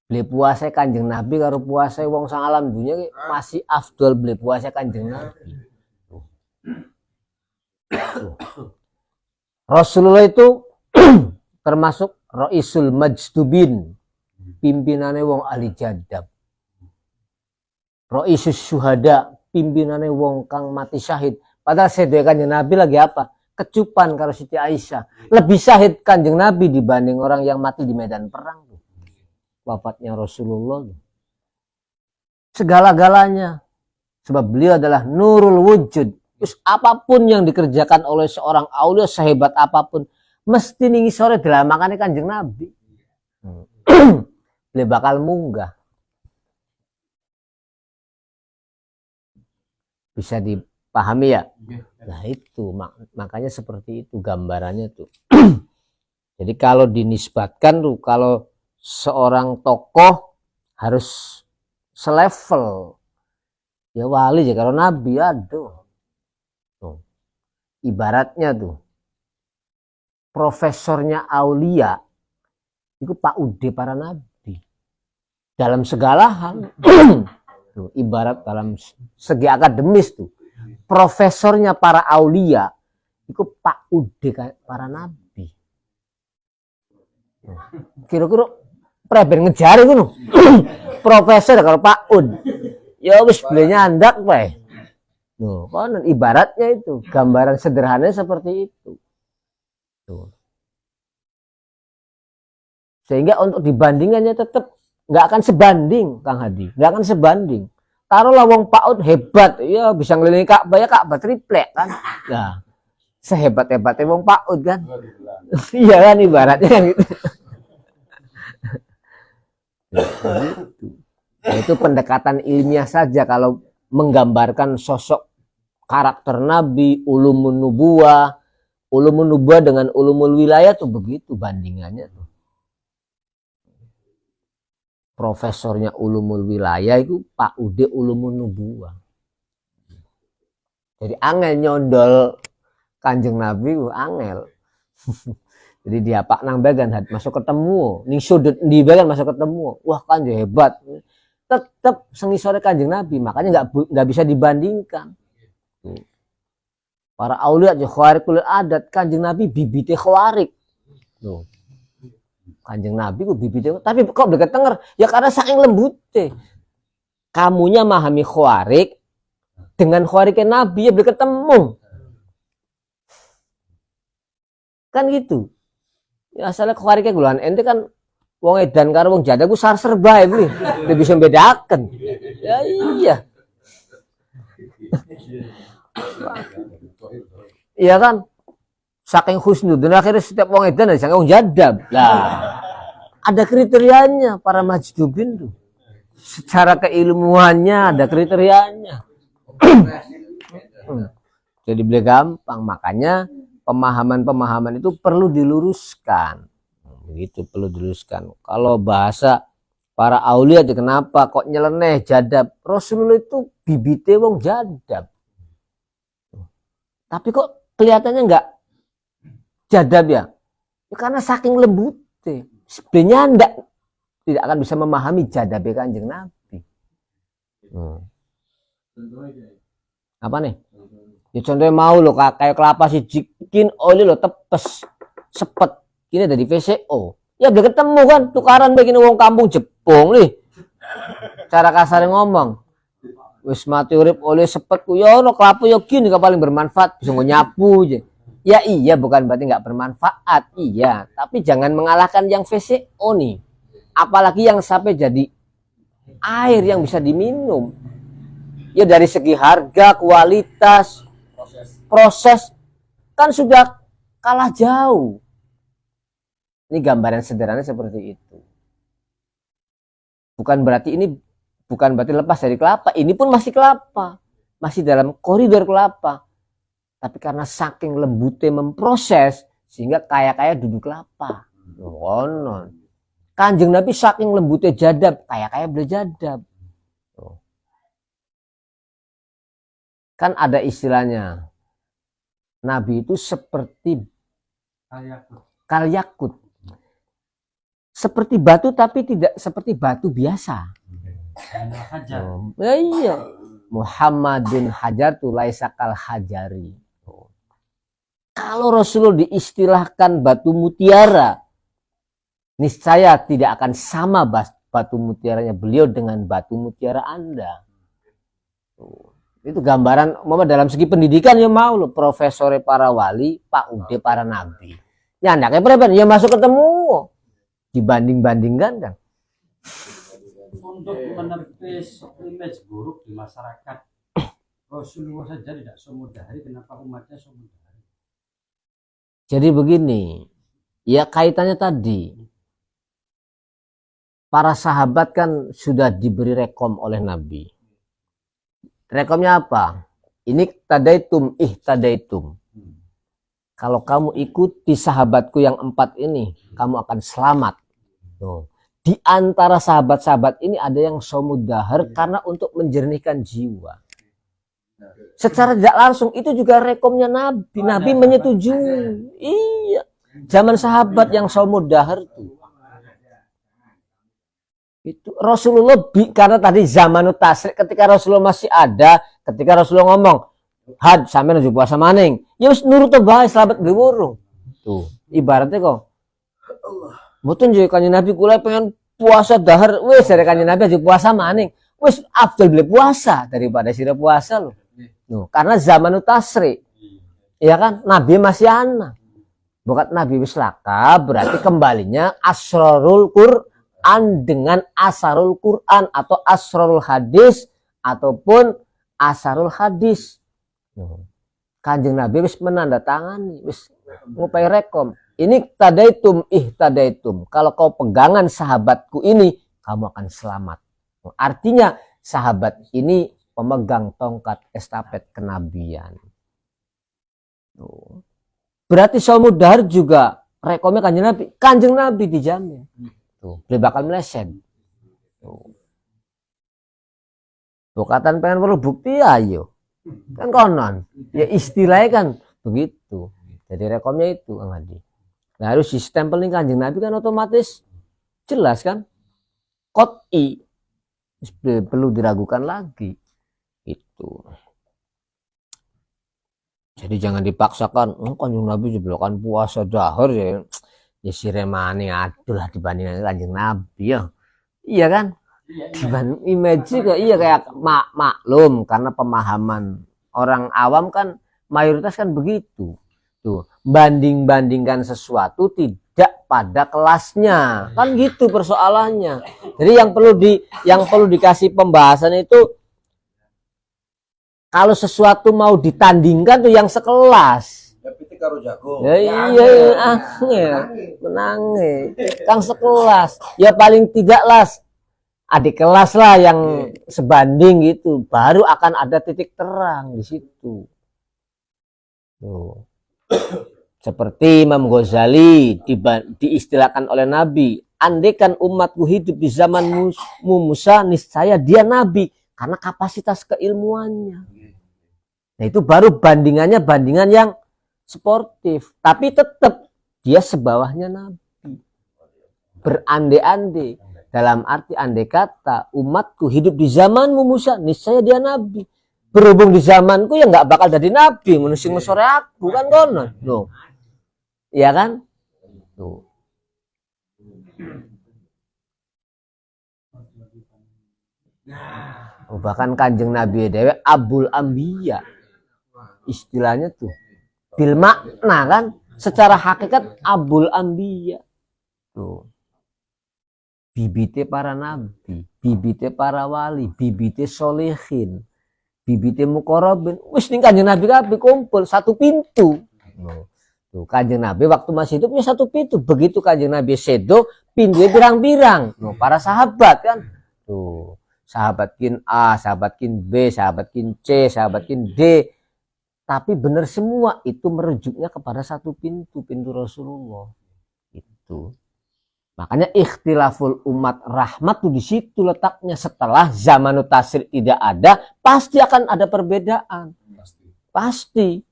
Beli puasa Kanjeng Nabi karo puasa wong sang alam dunia masih afdol beli puasa Kanjeng Nabi. Rasulullah itu termasuk Raisul Majdubin, pimpinannya wong ahli jadab. Raisus Syuhada, pimpinannya wong kang mati syahid. Padahal sedaya Kanjeng Nabi lagi apa? Kecupan karo Siti Aisyah. Lebih syahid Kanjeng Nabi dibanding orang yang mati di medan perang. Wafatnya Rasulullah. Segala-galanya. Sebab beliau adalah nurul wujud. Terus apapun yang dikerjakan oleh seorang aulia sehebat apapun mesti ningi sore dilamakannya Kanjeng Nabi. Beliau bakal munggah. Bisa dipahami ya? Nah itu makanya seperti itu gambarannya tuh. Jadi kalau dinisbatkan tuh kalau seorang tokoh harus selevel Ya wali ya kalau nabi, aduh. Tuh. Ibaratnya tuh profesornya aulia itu Pak Ude para nabi dalam segala hal. Tuh, ibarat dalam segi akademis tuh profesornya para aulia itu Pak Ude para nabi. Kira-kira preben ngejar itu no. Profesor kalau Pak Ud ya wis belinya andak bae. Tuh, kan ibaratnya itu gambaran sederhananya seperti itu. Tuh. Sehingga untuk dibandingannya tetap nggak akan sebanding, Kang Hadi, nggak akan sebanding. Taruhlah wong Pak Ud hebat, ya bisa ngelilingi Ka'bah ya Ka'bah triplek kan. Nah, sehebat-hebatnya wong Pak Ud kan. Iya kan ibaratnya gitu. Itu pendekatan ilmiah saja kalau menggambarkan sosok karakter Nabi, ulumun nubuwah dengan ulumul wilayah tuh begitu bandingannya tuh. Profesornya ulumul wilayah itu Pak Ude ulumun nubuwah. Jadi angel nyondol Kanjeng Nabi angel. Jadi dia Pak nang bagan masuk ketemu, ning sudut di bagan masuk ketemu. Wah Kanjeng hebat. Tetap sengisore Kanjeng Nabi, makanya nggak bisa dibandingkan. Para aulia aja khawarikul adat, Kanjeng Nabi bibite khawarik. Tuh. Kanjeng Nabi kok bibite, tapi kok dekat tenger? Ya karena saking lembute. Kamunya memahami khawarik dengan khawariknya Nabi ya boleh ketemu. Kan gitu. Ya asalnya khawariknya gulan ente kan wong edan karo wong janda ku sar-ser bae kuwi. Dia bisa bedakan. Ya iya. Iya kan? Saking husnudun akhirnya setiap wong edan ada wong jadab. Lah, ada kriterianya para majdubin tuh. Secara keilmuannya ada kriterianya. Jadi boleh gampang, makanya pemahaman-pemahaman itu perlu diluruskan. Begitu perlu diluruskan. Kalau bahasa para aulia kenapa kok nyeleneh jadab? Rasulullah itu bibite wong jadab. Tapi kok kelihatannya enggak jadab ya? Ya karena saking lembutnya. Sebenarnya tidak akan bisa memahami jadabnya Kanjeng Nabi. Apa nih? Ya contohnya mau lo kayak kelapa si jikin oli lo tepes sepet ini dari VCO. Ya udah ketemu kan tukaran begini wong kampung Jepang nih. Cara kasar ngomong. Wis mati urip oleh sepet ku yo ono kelapa yo gini paling bermanfaat bisa nyapu aja. Ya iya bukan berarti nggak bermanfaat, iya, tapi jangan mengalahkan yang VCO nih. Apalagi yang sampai jadi air yang bisa diminum. Ya dari segi harga, kualitas, proses kan sudah kalah jauh. Ini gambaran sederhana seperti itu. Bukan berarti lepas dari kelapa, ini pun masih kelapa. Masih dalam koridor kelapa. Tapi karena saking lembutnya memproses sehingga kaya-kaya duduk kelapa. Konon. Kanjeng Nabi saking lembutnya jadab, kaya-kaya beli jadab. Kan ada istilahnya. Nabi itu seperti kalyakut. Seperti batu tapi tidak seperti batu biasa. Ya iya. Muhammadun hajartu laisa kal hajari. Kalau Rasulullah diistilahkan batu mutiara, niscaya tidak akan sama batu mutiaranya beliau dengan batu mutiara Anda. Itu gambaran dalam segi pendidikan ya mau loh profesor para wali, Pak Ude para nabi. Ya anaknya berapa? Ya masuk ketemu. Dibanding-bandingkan kan. Untuk menepis image buruk di masyarakat, Rasulullah saja tidak semudah hari, kenapa umatnya semudah hari? Jadi begini, ya kaitannya tadi, para sahabat kan sudah diberi rekom oleh Nabi. Rekomnya apa? Ini tadaitum, tadaitum. Kalau kamu ikuti sahabatku yang 4 ini, kamu akan selamat. Tuh. di antara sahabat-sahabat ini ada yang shaumud dahar karena untuk menjernihkan jiwa. Secara tidak langsung itu juga rekomnya Nabi. Nabi menyetujui. Iya. Zaman sahabat yang shaumud dahar itu Rasulullah karena tadi zamanut tasrik, ketika Rasulullah masih ada, ketika Rasulullah ngomong had sampai nuju puasa maning, ya wis nurut bae sahabat diwurung. Tuh, ibaratnya kok mboten yo kanjeng Nabi kula pengen puasa dahar, wis dari kanjeng Nabi aja puasa maning. Wis afdal beli puasa daripada sira puasa loh. Nuh, karena zamanut tasrik. Ya kan? Nabi masih anak. Bukan Nabi wis laka, berarti kembalinya asrarul Quran dengan asarul Quran atau asrarul hadis ataupun asarul hadis. Kanjeng Nabi wis menandatangani, wis ngupai rekom. Ini ihtadaitum. Kalau kau pegangan sahabatku ini, kamu akan selamat. Artinya sahabat ini pemegang tongkat estafet kenabian. Berarti shaumud dahar juga rekomnya kanjeng Nabi. Kanjeng Nabi dijamin. Tuh, beli bakal meleset. Tuh katan pengen perlu bukti ayo. Kan konon. Ya istilahnya kan begitu. Jadi rekomnya itu Kang Hadi. Nah, harus sistempel nih kanjeng Nabi kan otomatis jelas kan. Qot'i. Perlu diragukan lagi. Itu. Jadi jangan dipaksakan, kanjeng Nabi jeblokan puasa dahar ya. Ya si remane aduh lah dibandingkan kanjeng Nabi ya. Iya kan? Dibanding image kok iya kayak maklum karena pemahaman orang awam kan mayoritas kan begitu. Tuh, banding-bandingkan sesuatu tidak pada kelasnya. Kan gitu persoalannya. Jadi yang perlu dikasih pembahasan itu kalau sesuatu mau ditandingkan tuh yang sekelas. Ya iya, menangi. Kang sekelas. Ya paling tidak lah adik kelas lah yang sebanding gitu. Baru akan ada titik terang di situ. Tuh. Seperti Imam Ghazali diistilahkan oleh Nabi, andaikan umatku hidup di zaman Musa, niscaya dia Nabi karena kapasitas keilmuannya. Nah itu baru bandingannya bandingan yang sportif, tapi tetap dia sebawahnya Nabi. Berandai-andai dalam arti andai kata umatku hidup di zaman Musa, niscaya dia Nabi. Berhubung di zamanku ya nggak bakal jadi Nabi, manusia sore aku kan konon. Loh. Iya kan? Tuh. Bahkan kanjeng Nabi dewe Abul Ambiya. Istilahnya tuh. Bil makna kan? Secara hakikat Abul Ambiya. Tuh. Bibite para nabi, bibite para wali, bibite solehin, bibite mukorobin. Wis ning kanjeng Nabi kabeh kumpul satu pintu. Tuh, kanjeng Nabi waktu masih hidupnya satu pintu. Begitu kanjeng Nabi sedo, pintunya birang-birang. Para sahabat kan. Tuh, sahabat kin A, sahabat kin B, sahabat kin C, sahabat kin D. Tapi benar semua itu merujuknya kepada satu pintu, pintu Rasulullah. Itu. Makanya ikhtilaful umat rahmat tuh di situ letaknya. Setelah zamanut tasrik tidak ada, pasti akan ada perbedaan. Pasti.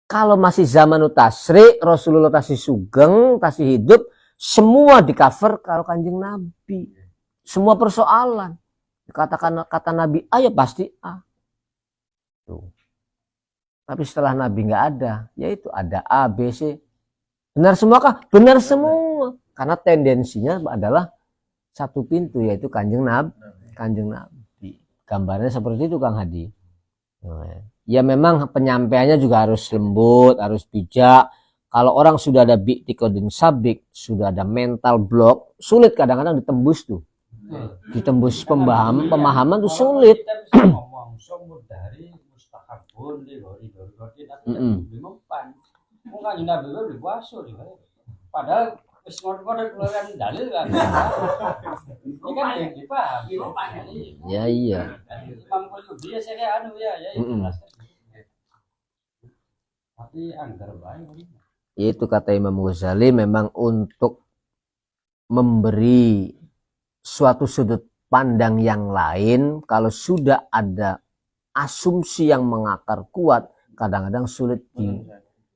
Kalau masih zamanut tasrik, Rasulullah tasih sugeng, tasih hidup, semua di cover kalau kanjeng Nabi. Semua persoalan. Dikatakan kata Nabi A ya pasti A. Tuh. Tapi setelah Nabi nggak ada, yaitu ada A, B, C. Benar semua kah? Benar semua. Karena tendensinya adalah satu pintu, yaitu kanjeng Nabi. Kanjeng Nabi. Gambarnya seperti itu Kang Hadi. Ya memang penyampaiannya juga harus lembut, harus bijak. Kalau orang sudah ada bi'tiqadin sabik, sudah ada mental block, sulit kadang-kadang ditembus tuh. Ditembus pemahaman tuh sulit. Ngomong shaumud dari mustahabun mungkin Nabi itu puasa padahal wis ngono-ngono keluaran dalil kan. Ini kan dipaham. Ya iya. Imam Qurtubi ya saya anu ya itu jelas. Tapi anggar bae. Yaitu kata Imam Ghazali memang untuk memberi suatu sudut pandang yang lain. Kalau sudah ada asumsi yang mengakar kuat, kadang-kadang sulit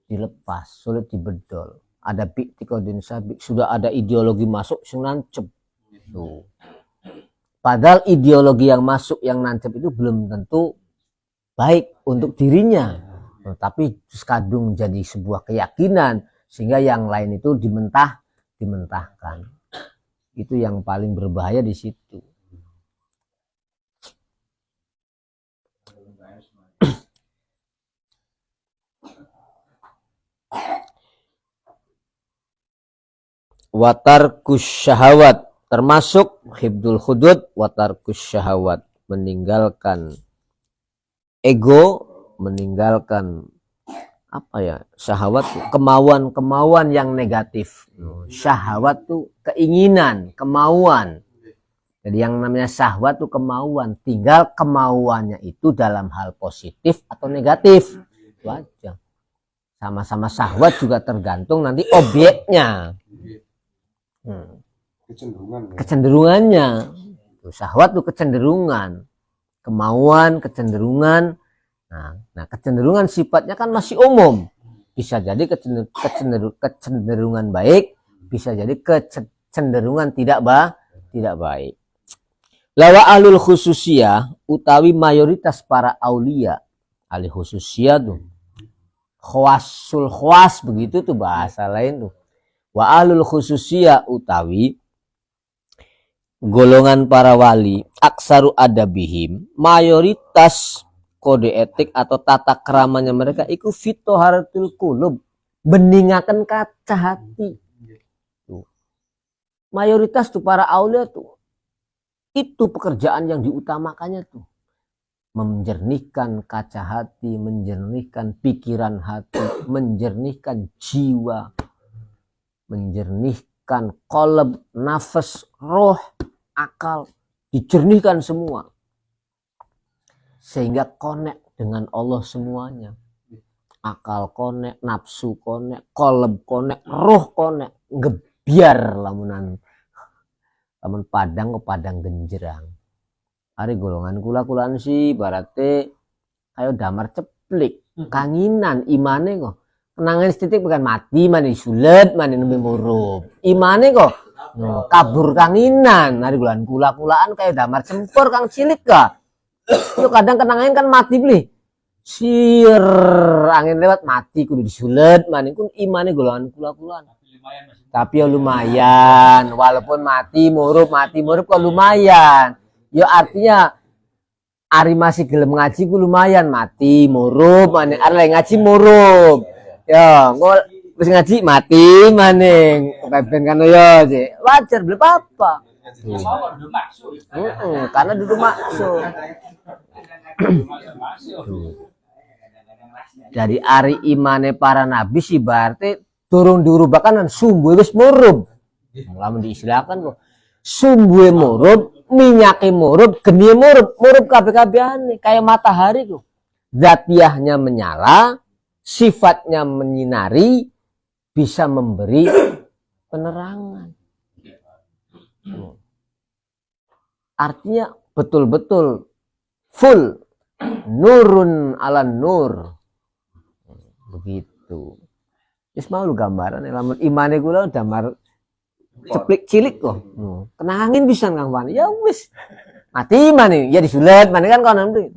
dilepas, sulit dibedol. Ada biktikodin sabik, sudah ada ideologi masuk yang nancep. Tuh. Padahal ideologi yang masuk yang nancep itu belum tentu baik untuk dirinya, tapi kadung jadi sebuah keyakinan sehingga yang lain itu dimentahkan. Itu yang paling berbahaya di situ. Watarkus syahawat, termasuk hibdul hudud, watarkus syahawat, meninggalkan ego, meninggalkan apa ya, syahwat, kemauan-kemauan yang negatif. Syahwat tuh keinginan, kemauan. Jadi yang namanya syahwat tuh kemauan, tinggal kemauannya itu dalam hal positif atau negatif. Itu aja. Sama-sama syahwat juga tergantung nanti objeknya. Kecenderungannya. Syahwat tuh kecenderungan, kemauan, kecenderungan. Nah, kecenderungan sifatnya kan masih umum. Bisa jadi kecenderungan baik, bisa jadi kecenderungan tidak baik. Lawa ahlul khususiyah utawi mayoritas para aulia, ahli khususiyah tuh khawasul khawas, begitu tuh bahasa lain tuh. Wa ahlul khususiyah utawi golongan para wali, aksaru adabihim, mayoritas kode etik atau tata keramanya mereka iku fitoharatul qulub, beningaken kaca hati. Tuh. Mayoritas tuh para aulia tuh itu pekerjaan yang diutamakannya tuh menjernihkan kaca hati, menjernihkan pikiran hati, menjernihkan jiwa, menjernihkan qalb, nafas, roh, akal, dijernihkan semua sehingga connect dengan Allah semuanya. Akal connect, nafsu connect, qalb connect, roh connect, ngebiar lamun padang ke padang genjerang. Hari golongan kula-kulaan sih berarti kayak damar ceplik, kanginan imane kok. Kenangan setitik bukan mati mani sulet mani nembe murub. Imane kok kabur kanginan. Hari golongan kula-kulaan kayak damar cempor kang cilik kah. Yo kadang kenangan kan mati beli. Sir angin lewat mati kudu disulet mani kun imane golongan kula-kulaan. Tapi ya lumayan, walaupun mati murub kok lumayan. Ya artinya ari masih gelem ngaji ku lumayan, mati murub maning ari ngaji murub. Ya, engko wis ngaji mati maning. Ben kan yo wajar beli apa. Karena duduk maksud. Dari ari imane para nabi sih berarti turun dirubakan sumbu wis murub. Lamun diistilahkan kok sumbu murub, minyake murub, geni murub kabeh-kabehane kayak matahari tuh. Zatiahnya menyala, sifatnya menyinari, bisa memberi penerangan. Artinya betul-betul full nurun ala nur. Begitu. Wis mau lu gambaran lamun imane kula damar ceplik cilik kok. Kenangin bisa Kang Wani. Ya wis. Mati mane ya disulet mane kan kono mriki.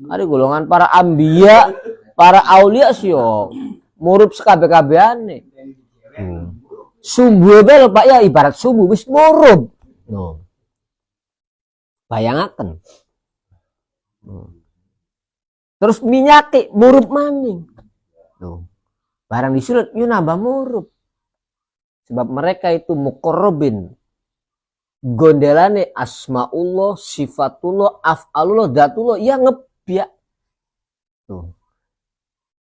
Ari golongan para ambiya, para aulia sih yo murub sekabeh-kabehane. Sumbu bel Pak ya ibarat sumbu wis murub. Bayangaken. Terus minyake murub maning. Barang disulut yo nambah murub. Sebab mereka itu muqarrabin. Gondelane asmaullah, sifatullah, af'alullah, dzatullah ya ngebiak. Tuh.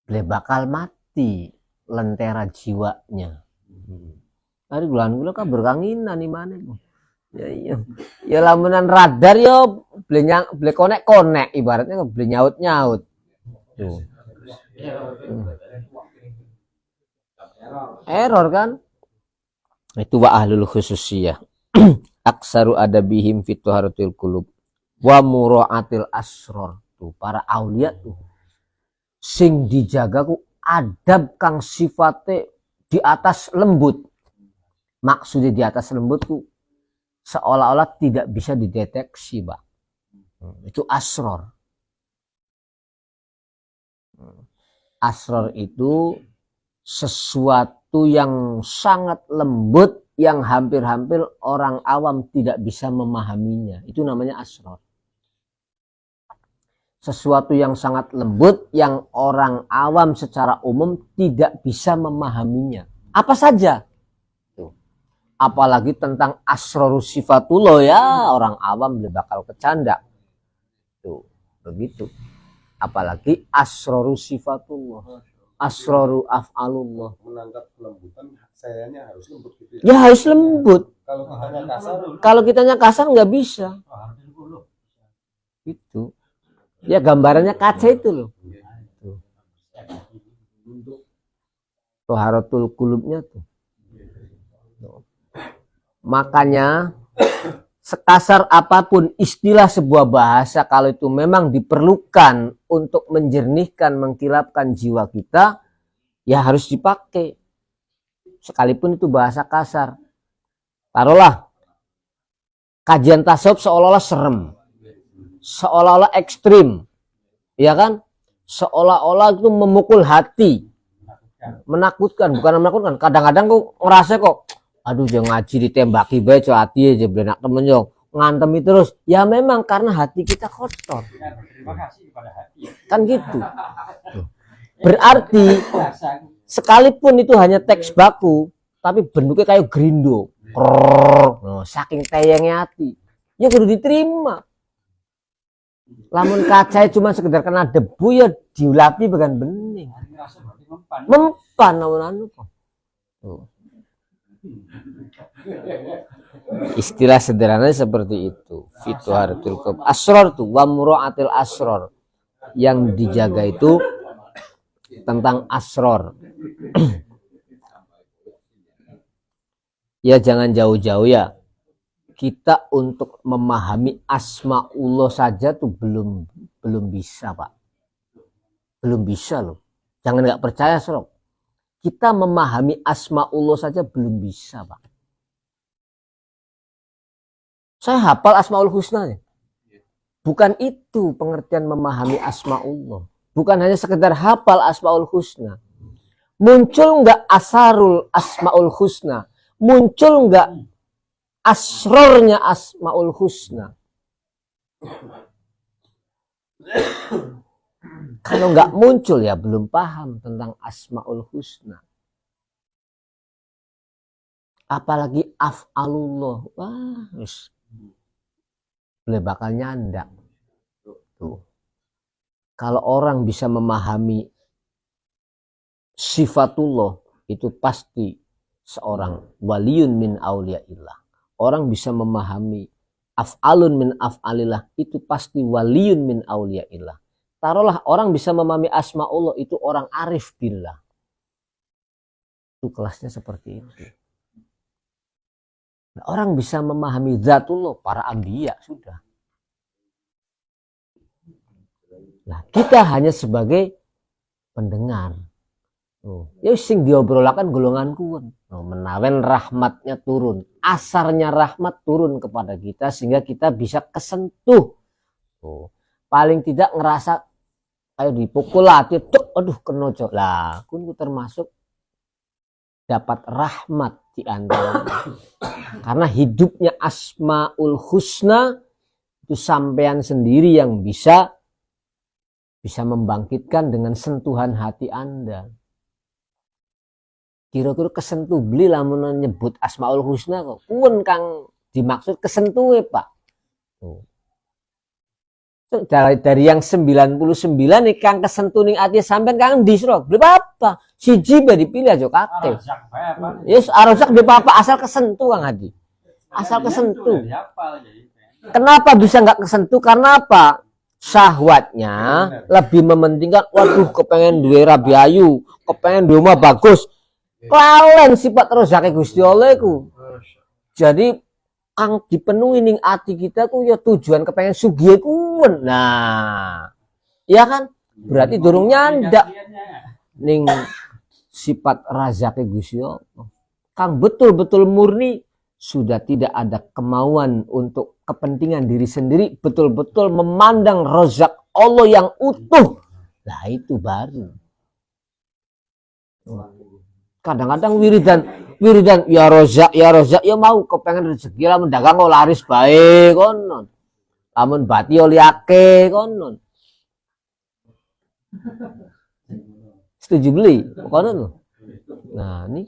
Beliau bakal mati lentera jiwanya. Hari bulan gula kan berkanginan imane. Ya iya. Ya lamunan radar yo beli konek ibaratnya beli nyaut. Tuh. Error kan? Itu wa ahlul khususiyah. Aksaru adabihim fit taharatil qulub wa muraatil asror. Tuh para aulia tuh sing dijaga ku adab kang sifatnya di atas lembut. Maksudnya di atas lembut tuh seolah-olah tidak bisa dideteksi, Pak. Itu asror. Asror itu sesuatu yang sangat lembut yang hampir-hampir orang awam tidak bisa memahaminya. Itu namanya asror. Sesuatu yang sangat lembut yang orang awam secara umum tidak bisa memahaminya. Apa saja? Tuh. Apalagi tentang asrorus sifatullah ya, orang awam lebih bakal kecanda. Tuh, begitu. Apalagi asrorus sifatullah. Asroru af'alullah. Menangkap kelembutan, sayanya harus lembut gitu ya. Ya harus lembut. Kalau kitanya kasar, Kalau kitanya kasar nggak bisa. Itu. Ya gambarannya kaca itu loh. Taharatul qulubnya tuh. Makanya sekasar apapun istilah sebuah bahasa, kalau itu memang diperlukan untuk menjernihkan, mengkilapkan jiwa kita, ya harus dipakai. Sekalipun itu bahasa kasar. Taruhlah kajian tasawuf seolah-olah serem, seolah-olah ekstrim, ya kan? Seolah-olah itu memukul hati, menakutkan, bukan menakutkan. Kadang-kadang kok ngerasa kok, aduh jangan ngaji ditembaki bae hati aja benak temen yo ngantemi terus. Ya memang karena hati kita kotor. Terima kasih kepada hati. Kan gitu. Berarti sekalipun itu hanya teks baku, tapi bentuknya kayak gerindo. Oh, saking teyengnya hati. Ya kudu diterima. Lamun kaca cuma sekedar kena debu ya diulapi bagian bening. Mempan anu kok. Istilah sederhananya seperti itu. Fituharatul qulub. Asror tuh wa muraatil asror. Yang dijaga itu tentang asror. Ya jangan jauh-jauh ya. Kita untuk memahami asmaullah saja tuh belum bisa, Pak. Belum bisa loh. Jangan nggak percaya, Srok. Kita memahami asmaullah saja belum bisa, Pak. Saya hafal asmaul husna. Bukan itu pengertian memahami asmaullah. Bukan hanya sekedar hafal asmaul husna. Muncul nggak asarul asmaul husna? Muncul nggak asrornya asmaul husna? Kalau nggak muncul ya belum paham tentang asmaul husna. Apalagi af'alullah. Wah, boleh bakal nyandak. Tuh. Kalau orang bisa memahami sifatullah, itu pasti seorang waliyun min auliyaillah. Orang bisa memahami af'alun min af'alillah, itu pasti waliyun min auliyaillah. Taruhlah orang bisa memahami asmaullah, itu orang arif billah. Itu kelasnya seperti itu. Nah, orang bisa memahami zatullah, para anbiya sudah. Nah, kita hanya sebagai pendengar. Ya sing diobrolakan golongan kuwen. Menawen rahmatnya turun, asarnya rahmat turun kepada kita sehingga kita bisa kesentuh. Paling tidak ngerasa kayak dipukul hati, aduh kena cok. Lah, kun termasuk dapat rahmat di antara. Karena hidupnya asmaul husna itu sampean sendiri yang bisa membangkitkan dengan sentuhan hati Anda. Kira-kira kesentuh beli lamun nyebut asmaul husna kok. Pun kang dimaksud kesentuh Pak. Dari yang 99 nih kang kesentuh ning ati sampean kang disro. Beli apa? Siji bae dipilih aja kakek. Yes, arozak di apa asal kesentuh Kang Hadi. Asal kesentuh. Kenapa bisa nggak kesentuh? Karena apa? Syahwatnya lebih mementingkan, waduh kepengen duwe rabi ayu, kepengen duwe omah bagus. Klalen sifat rozake Gusti Allah iku. Jadi kang dipenuhi ning ati kita ku ya tujuan kepengen sugih kuwen. Nah, iya kan? Berarti durung nyandak ning sifat razake Gusti Allah. Kang betul-betul murni, sudah tidak ada kemauan untuk kepentingan diri sendiri, betul-betul memandang rozak Allah yang utuh. Nah, itu baru. Kadang-kadang wiridan ya rozak ya mau kepengen rezeki lamun dagang laris bae konon. Lamun bati liake konon. Setuju beli konon. Nah, ini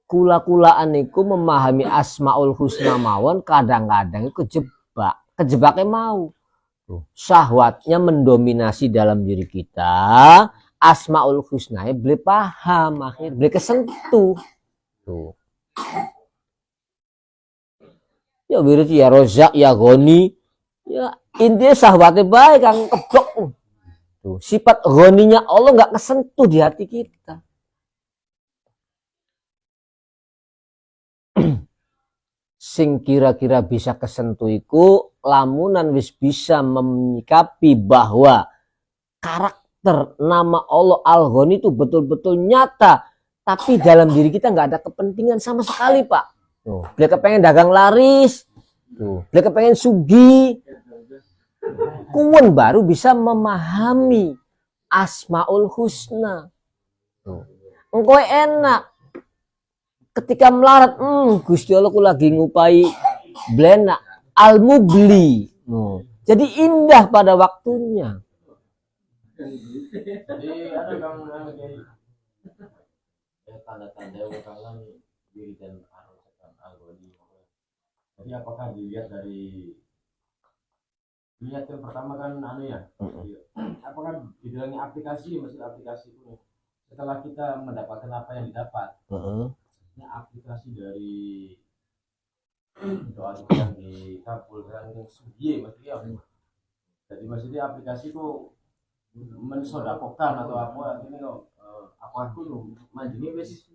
kula-kulaan niku memahami asmaul husna mawon kadang-kadang itu kejebak. Kejebaknya mau. Syahwatnya mendominasi dalam diri kita. Asmaul husna beli paham, akhirnya beli kesentuh. Tuh. Ya wirid ya rozak ya goni. Ya intinya syahwatnya baik kang keblok. Tuh, sifat goninya Allah nggak kesentuh di hati kita. Sing kira-kira bisa kesentuh iku lamunan wis bisa menyikapi bahwa karakter nama Allah Al-Ghani itu betul-betul nyata, tapi dalam diri kita nggak ada kepentingan sama sekali, Pak. Tuh, dia kepengen dagang laris, tuh, dia kepengen sugi, kuwen baru bisa memahami Asmaul Husna. Tuh, engkau enak. Ketika melarat, Gusti Allah ku lagi ngupai blena al-mubli. Jadi indah pada waktunya. Jadi ada kang tanda-tanda kangen diri dan Al-Ghani. Jadi apakah dilihat dari yang pertama kan apakah di dalamnya aplikasi maksud aplikasi itu setelah kita mendapatkan apa yang didapat aplikasi dari doa yang dikabulkan yang sugi maksudnya jadi maksudnya aplikasi itu mensodakokan atau apa ini apa aku mancing wis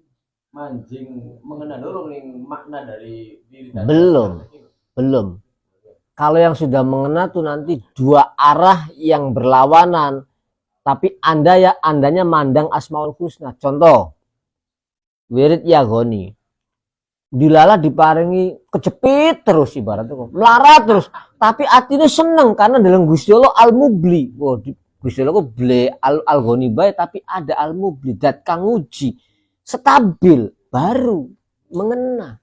mancing mengenal dulu nih makna dari diri belum kalau yang sudah mengena tuh nanti dua arah yang berlawanan tapi andanya mandang Asmaul Husna. Contoh wirid ya goni dilala diparingi kejepit terus ibaratnya melarat terus tapi hatinya seneng karena dalam Gusti Allah al-mubli. Gusti Allah kok ble al-Ghani bae tapi ada al-mubli dat kang uji stabil baru mengena.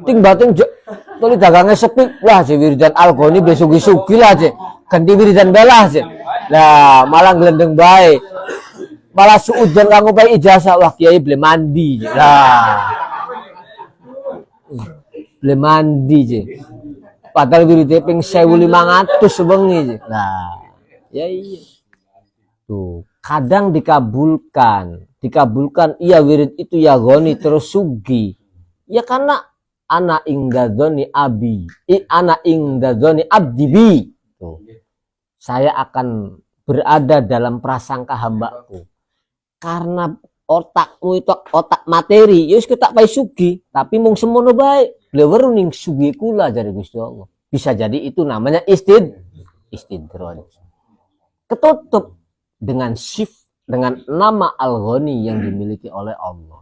Ting bating tuli dagangnya sepi wah si wiridan al-Ghani ble sugi-sugi lah je ganti wiridan belah je lah malah gelendeng bae malah suudan kanggo bae ijazah wah kiai ble mandi je lah ble mandi je padahal wiridnya ping 1.500 sebengi. Nah, ya iya. Tuh, kadang dikabulkan iya wirid itu ya goni terus sugi. Ya karena ana ingdadzoni abi, ana ingdadzoni abdibi. Tuh. Saya akan berada dalam prasangka hambaku. Karena otakmu itu otak materi, ya wis ketak bae sugi, tapi mung semono bae. Blewer ning sugi kula dari Gusti Allah. Bisa jadi itu namanya istidraj. Ketutup dengan dengan nama Al-Ghani yang dimiliki oleh Allah.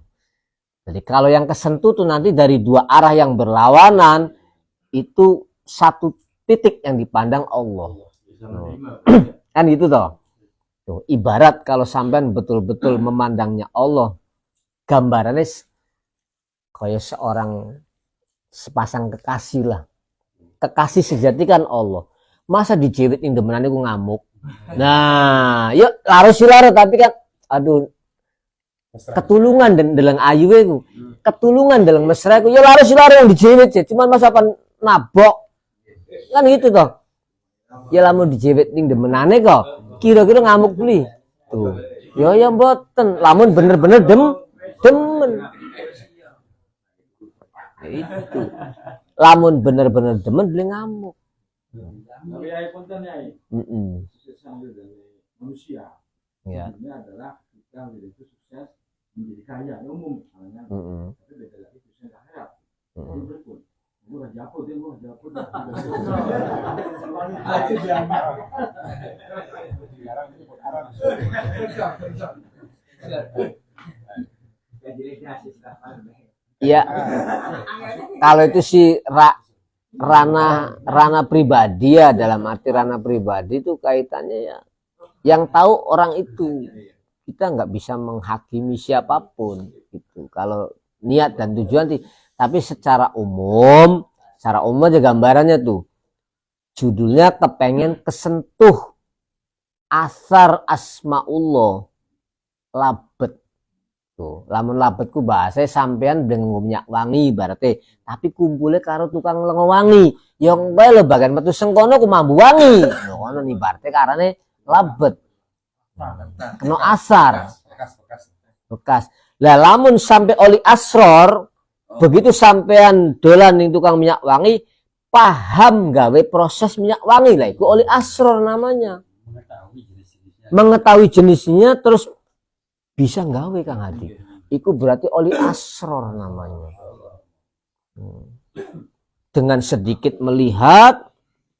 Jadi kalau yang kesentuh tuh nanti dari dua arah yang berlawanan itu satu titik yang dipandang Allah. Kan gitu toh. Tuh, ibarat kalau sampean betul-betul memandangnya Allah, gambarannya kayak seorang sepasang kekasih lah. Kekasih sejati kan Allah. Masa dijewit ing demenane ku ngamuk. Nah, yuk larus tapi kan aduh ketulungan dan dalam ayu ku. Ketulungan dalam mesra ku. Ya larus yang dijewit ya, cuman masa pan nabok. Kan gitu toh. Ya lamun dijewit ing demenane kok. Kira-kira ngamuk beli. Tuh. Ya mboten, lamun bener-bener demen. Itu lamun bener-bener demen beli ngamuk. Tapi ya kontennya sambil dari manusia. Ya. Ini adalah kita itu sukses menjadi kaya umum misalnya. Tapi beda lagi sukses akhirat. Jadi berikut. Gue raja apa dia, gue raja apa dia. Ya, kalau itu sih ranah pribadi ya, dalam arti ranah pribadi itu kaitannya ya yang tahu orang itu, kita nggak bisa menghakimi siapapun itu kalau niat dan tujuan sih. Tapi secara umum aja gambarannya tuh judulnya kepengen kesentuh asar asmaullah labet tuh, lamun labetku bahasa sampean dengan minyak wangi berarti, tapi kumpulnya karo tukang lengo wangi yang bae lo bagian metu sengkono ku mambu wangi ngono nih berarti karane labet kena asar bekas lah. Lamun sampai oli asror begitu sampean dolan ning tukang minyak wangi paham gawe proses minyak wangi lah, itu oli asror namanya, mengetahui jenisnya terus bisa gawe Kang Hadi, itu berarti oli asror namanya. Dengan sedikit melihat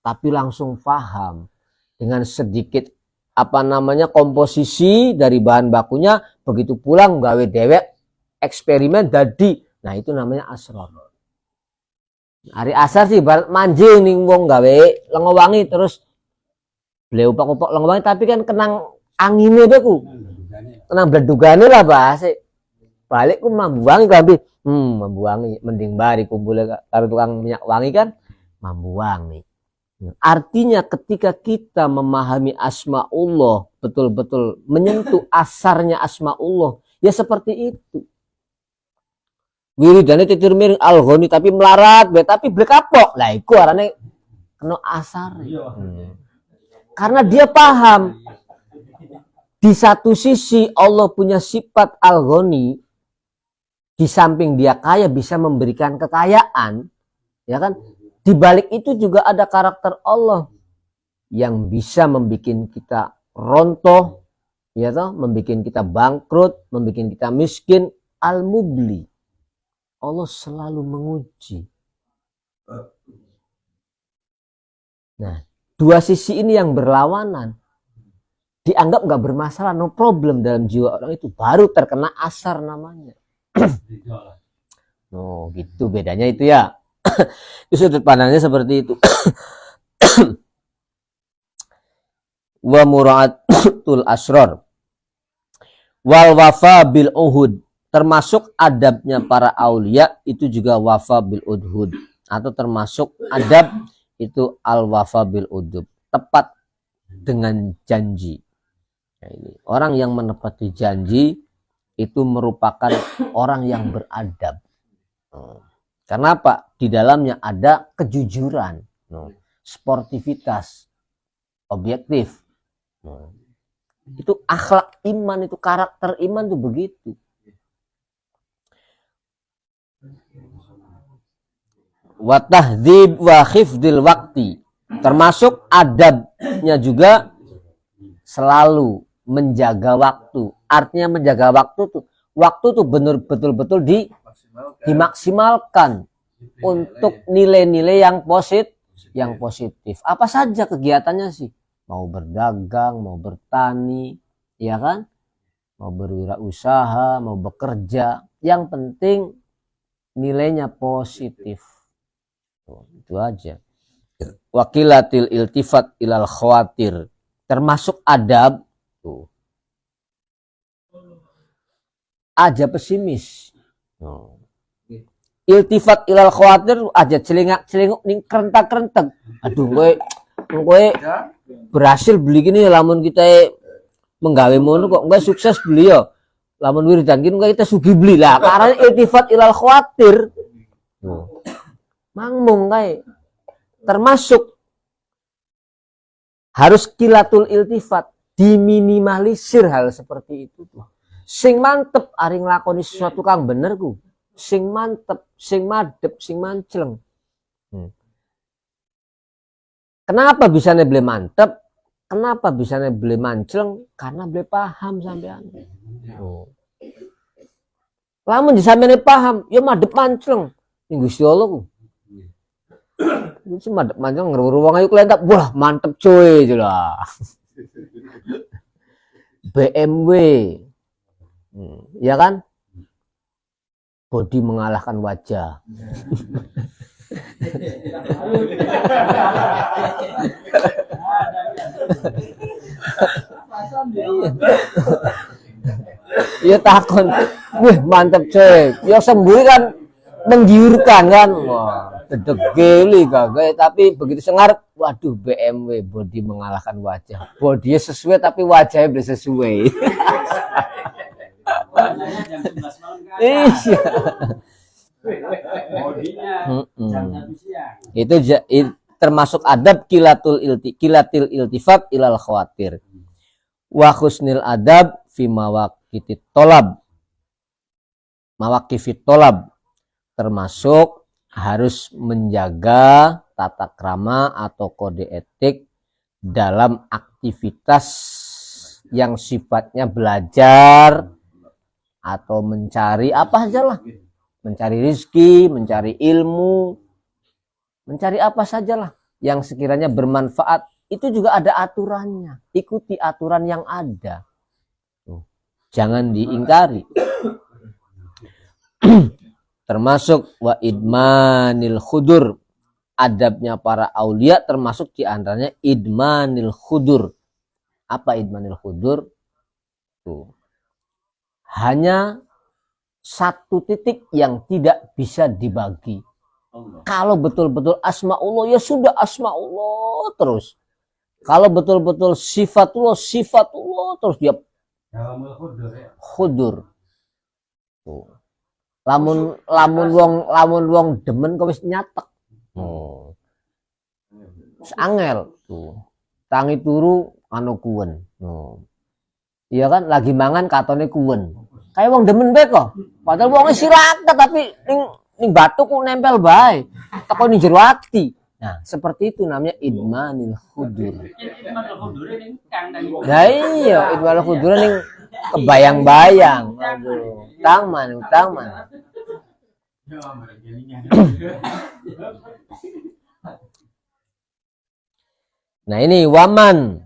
tapi langsung paham, dengan sedikit komposisi dari bahan bakunya, begitu pulang gawe dewek eksperimen jadi, nah itu namanya asror. Hari asar sih barat manjing ning wong gawe lengo wangi terus beliau upak-upak lengo wangi tapi kan kenang anginnya beku. Tenang bledugane lah bahasa. Balik ku mambu wangi kan mambu wangi mending bari kumpul karo tukang minyak wangi kan mambu wangi. Artinya ketika kita memahami asmaullah betul-betul menyentuh asarnya asmaullah ya seperti itu. Wiridane titir miring al-ghani tapi melarat tapi blek kapok. Lah iku arane kena asar. Karena dia paham di satu sisi Allah punya sifat al-ghani, di samping dia kaya bisa memberikan kekayaan, ya kan? Di balik itu juga ada karakter Allah yang bisa membuat kita rontoh, ya toh, membuat kita bangkrut, membuat kita miskin. Al-Mubli, Allah selalu menguji. Nah, dua sisi ini yang berlawanan dianggap nggak bermasalah, no problem dalam jiwa orang itu, baru terkena asar namanya. Oh gitu bedanya itu ya. Itu sudut pandangnya seperti itu. Wa mura'atul asrar wal wafa bil uhud, termasuk adabnya para aulia itu juga wafa bil udhud, atau termasuk adab itu al wafa bil udhud, tepat dengan janji. Nah, ini orang yang menepati janji itu merupakan orang yang beradab. Kenapa? Di dalamnya ada kejujuran, sportivitas, objektif. Itu akhlak iman, itu karakter iman tuh begitu. Wa tahdzib wa khifdil waqti, termasuk adabnya juga selalu menjaga waktu. Artinya menjaga waktu tuh betul-betul dimaksimalkan untuk nilai-nilai yang positif. Apa saja kegiatannya sih? Mau berdagang, mau bertani, ya kan? Mau berwirausaha, mau bekerja, yang penting nilainya positif. Itu aja. Wakilatil iltifat ilal khawatir, termasuk adab tuh. Aja pesimis. Iltifat ilal khawatir aja celingak-celinguk ning kerentak-kerentek. Aduh gue berhasil beli gini, lamun kita menggawe mono kok enggak sukses beli ya. Lamun wiridan gini kita sugi beli lah. Karena iltifat ilal khawatir. Mangmung kae. Termasuk harus kilatul iltifat, diminimalisir hal seperti itu tuh. Sing mantep ari nglakoni sesuatu kang bener ku. Sing mantep, sing madep, sing manceleng. Kenapa bisa beli mantep? Kenapa bisa beli manceleng? Karena beli paham sampean. Lamun disampeyan paham, ya madhep mancleng. Ning Gusti Allah ku. Itu madhep mancleng ngeru wong ayu kelentap. Wah, mantep coy jelah. BMW. Ya kan? Bodi mengalahkan wajah. Ya takon, wih mantep coy. Ya semburi kan menggiurkan kan. Wah, dedegeli kagak. Tapi begitu sengar, waduh BMW bodi mengalahkan wajah. Bodinya sesuai tapi wajahnya belum sesuai. Wajahnya jam 11 malam kan. Iya. Bodinya jam 1 siang. Itu termasuk adab kilatil iltifat ilal khawatir. Wa husnil adab fi mawaqiti tolab. Mawaqifit tolab. Termasuk harus menjaga tata krama atau kode etik dalam aktivitas yang sifatnya belajar atau mencari apa saja lah. Mencari rizki, mencari ilmu, mencari apa sajalah yang sekiranya bermanfaat. Itu juga ada aturannya. Ikuti aturan yang ada. Jangan diingkari. Termasuk wa idmanil khudur. Adabnya para aulia termasuk diantaranya idmanil khudur. Apa idmanil khudur? Tuh. Hanya satu titik yang tidak bisa dibagi. Kalau betul-betul asma'ullah ya sudah asma'ullah terus. Kalau betul-betul sifatullah terus dia khudur. Tuh. Lamun wong demen kok wis nyatek. Angel tuh. Tangi turu anu kuwen. Iya kan lagi mangan katone kuwen. Kayak wong demen bae kok. Padahal wong sirakat tapi ning batu ku nempel bae. Teko ning jero ati. Nah, seperti itu namanya idmanil khudur. Nah iya, idmanil khudur ning kebayang-bayang. Aduh, utang man. Nah ini waman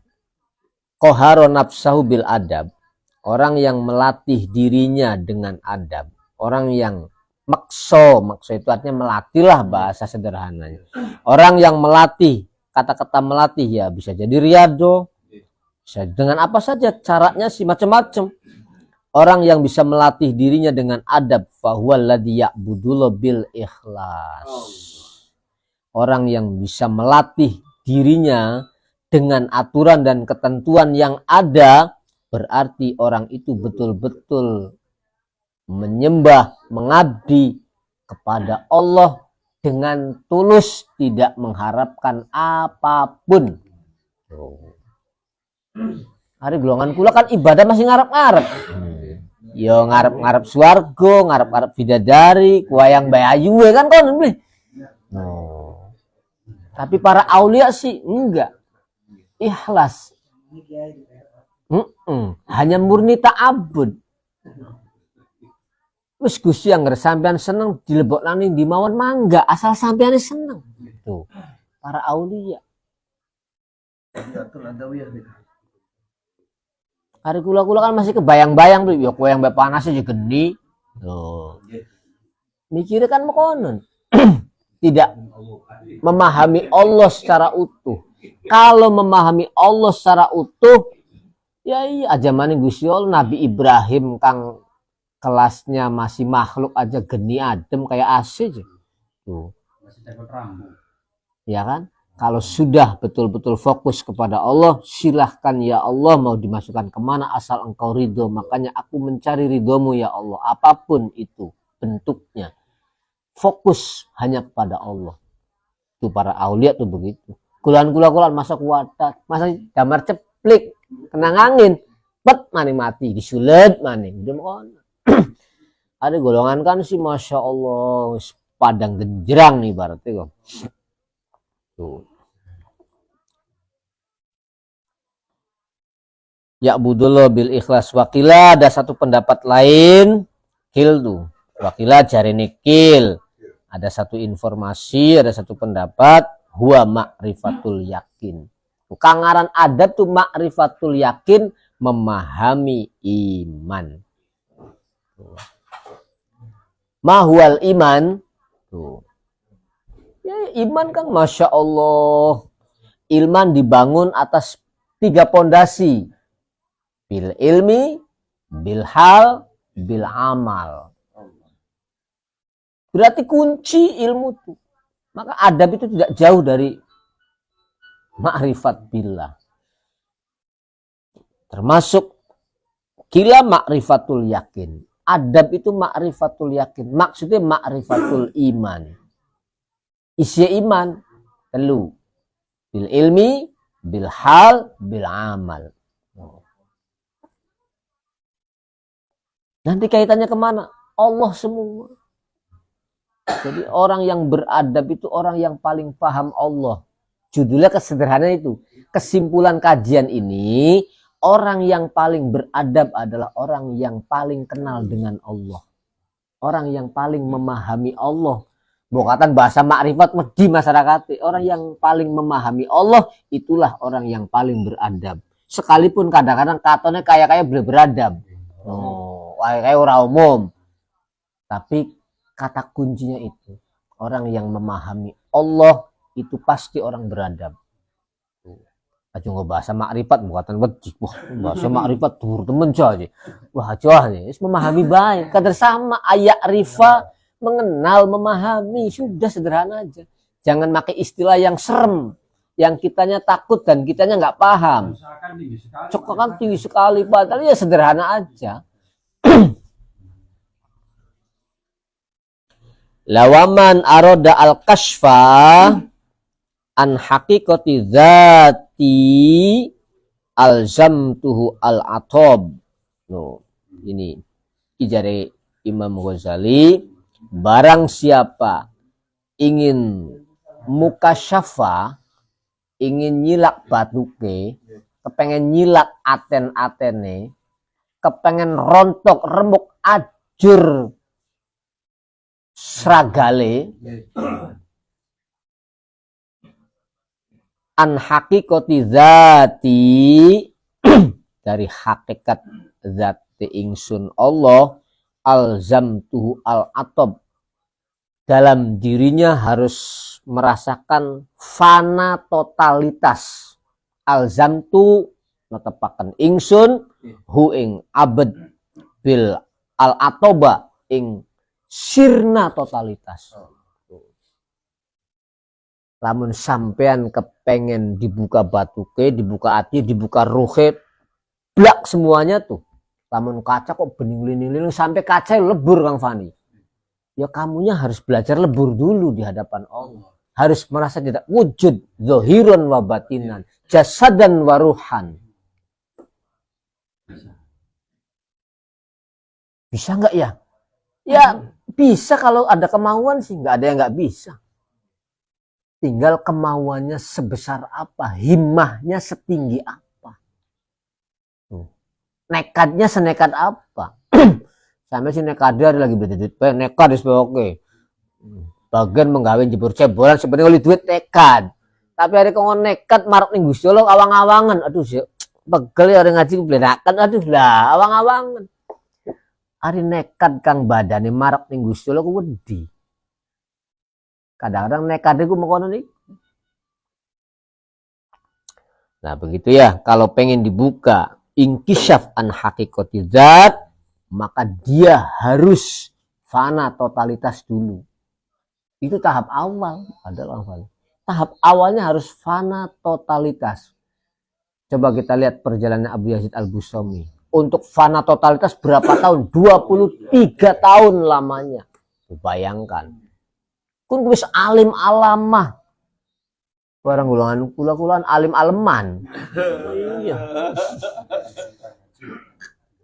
koharo nafsahu bil adab. Orang yang melatih dirinya dengan adab. Orang yang makso itu artinya melatihlah bahasa sederhananya. Orang yang melatih, kata-kata melatih ya bisa jadi riyado. Bisa dengan apa saja, caranya sih macam-macam. Orang yang bisa melatih dirinya dengan adab, fahuwal ladzi ya'budu bil ikhlas. Orang yang bisa melatih dirinya dengan aturan dan ketentuan yang ada, berarti orang itu betul-betul menyembah, mengabdi kepada Allah dengan tulus, tidak mengharapkan apapun. Hari golongan kula kan ibadah masih ngarep-ngarep. Yo ngarep-ngarep swarga, ngarep-ngarep bidadari, kuayang bayu kan kon beli. Tapi para aulia sih enggak. Ikhlas. Hanya murni ta'abbud. Wis Gusti yang sampean seneng dilebokna ning ndi mawon mangga asal sampean seneng. Tuh. Para aulia. Hari kula kan masih kebayang-bayang tuh, ya kuayang bae panas aja geni. Tuh. Mikirnya kan mekonon. Tidak memahami Allah secara utuh. Kalau memahami Allah secara utuh, ya iya aja maning Gusti Allah Nabi Ibrahim kang kelasnya masih makhluk aja geni adem kayak AC aja. Tuh. Ya kan? Kalau sudah betul-betul fokus kepada Allah, silahkan ya Allah mau dimasukkan kemana asal engkau ridho. Makanya aku mencari ridhomu ya Allah. Apapun itu bentuknya. Fokus hanya kepada Allah. Itu para aulia tuh begitu. Kulan masa kuatat. Masa damar ceplik. Kena angin. Pet maning mati. Disulet maning. Ada golongan kan sih Masya Allah. Padang genjerang nih berarti kok. Tuh. Ya'budullah bil ikhlas. Wakila ada satu pendapat lain kil tuh. Wakila jarene kil. Ada satu informasi, ada satu pendapat, huwa ma'rifatul yakin. Kangaran adab tuh ma'rifatul yakin, memahami iman. Mahwal iman tuh. Ya, iman kan Masya Allah. Iman dibangun atas 3 pondasi. Bil ilmi, bil hal, bil amal. Berarti kunci ilmu itu. Maka adab itu tidak jauh dari ma'rifat billah. Termasuk kila ma'rifatul yakin. Adab itu ma'rifatul yakin. Maksudnya ma'rifatul iman. Isi iman telu. Bil ilmi, bil hal, bil amal. Nanti kaitannya kemana? Allah semua. Jadi orang yang beradab itu orang yang paling paham Allah. Judulnya kesederhanaan itu. Kesimpulan kajian ini, orang yang paling beradab adalah orang yang paling kenal dengan Allah. Orang yang paling memahami Allah. Bukan bahasa makrifat di masyarakat. Orang yang paling memahami Allah, itulah orang yang paling beradab. Sekalipun kadang-kadang katanya kayak beradab. Oh, kayak orang umum. Tapi kata kuncinya itu. Orang yang memahami Allah, itu pasti orang beradab. Aja nggak bahasa makrifat, bukan wajib. Wah, bahasa makrifat tur temen aja. Wah, nih, memahami baik. Kadar sama ayat rifa, mengenal, memahami, sudah sederhana aja. Jangan pakai istilah yang serem, yang kitanya takut dan kitanya nggak paham. Cokokan tinggi sekali, padahal ya sederhana aja. Lawaman aroda al-kashfa an haqiqati dzati alzamtuhu al-atob. No, ini ijare Imam Ghazali. Barang siapa ingin mukasyafa, ingin nyilak batuke, kepengen nyilak aten-atene, kepengen rontok remuk ajur sragale, an haqiqati dzati dari hakikat zat ingsun Allah, alzamtuhu al-atab, dalam dirinya harus merasakan fana totalitas. Alzamtu netepaken ingsun hu ing abad bil al-atoba ing sirna totalitas. Lamun sampean kepengen dibuka batuke, dibuka hati, dibuka ruhe, blak semuanya tuh. Lamun kaca kok bening lini sampai kaca lebur Kang Fani. Ya kamunya harus belajar lebur dulu di hadapan Allah. Harus merasa tidak wujud, zohiron wa batinan, jasadan wa ruhan. Bisa nggak ya? Ya bisa kalau ada kemauan sih, nggak ada yang nggak bisa. Tinggal kemauannya sebesar apa, himmahnya setinggi apa. Nekatnya senekat apa. Sampai si nekadar lagi berduit, nekad oke. Bagian menggawe jebur cebolan sebenarnya oleh duit nekad. Tapi hari kau nekat marok ning Gusti Allah awang-awangan. Aduh sih pegel ya orang ngaji bledakan, aduh lah awang-awangan. Hari nekat kang badane marok ning Gusti Allah ku wedi. Kadang-kadang nekat iku mengkono nih. Nah begitu ya, kalau pengen dibuka inkishaf an haqiqati dzat, maka dia harus fana totalitas dulu. Itu tahap awal adalah tahap awalnya harus fana totalitas. Coba kita lihat perjalanan Abu Yazid Al-Bustami. Untuk fana totalitas berapa tahun? 23 tahun lamanya. Bayangkan. Kun wis alim alamah. Barang gulangan kula-kulaan alim aleman. Iya.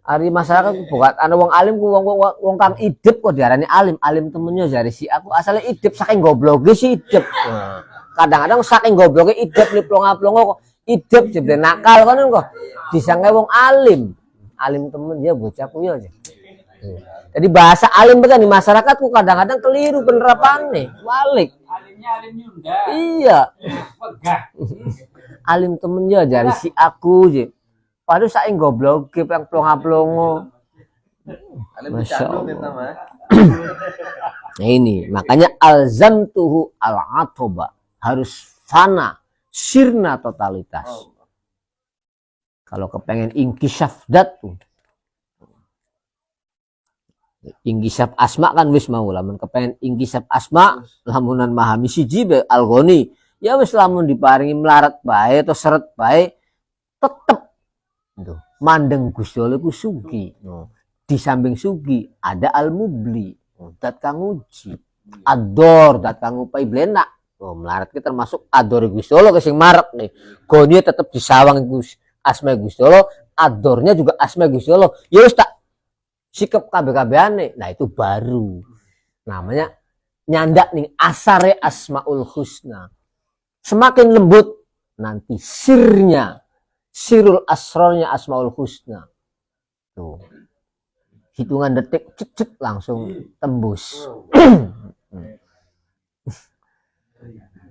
Ari masyarakat bukan ana wong alim ku wong kang idep kok diarani alim. Alim temennya dari si aku asalnya idep saking gobloke si idep. Nah, kadang-kadang saking gobloke idep liplong-plongo kok idep jebule nakal kan kok disangka wong alim. Alim temen ya bocah kuyo aja. Jadi bahasa alim kan di masyarakatku kadang-kadang keliru penerapannya. Balik. Alimnya alim Yunda. Iya. Megah. Alim temennya dari si aku je. Padahal saya goblok yang plonga-plongo. Alim Masya bercanda Allah. kita mah. Nah ini makanya alzamtuhu al-atoba, harus fana, sirna totalitas. Kalau kepengen inkisaf dat tuh, inkisaf asma kan wis mau, lamun kepengen inkisaf asma lamunan memahami siji be algoni ya wis, lamun diparingi melarat bae atau seret bae tetep tuh mandeng Gusti Allah ku sugi. Di samping sugi ada al-mubli, dat kang uji, ador dat kang upai blena. Melarat kita termasuk ador Gusti Allah ke sing marek nih. Goni tetep disawang asma Gusti Allah, adornya juga asma Gusti Allah. Ya wis tak sikap kabeh-kabehane. Nah itu baru namanya nyandak nih asare asmaul husna. Semakin lembut nanti sirnya, sirul asrornya asmaul husna. Tuh. Hitungan detik cet langsung tembus.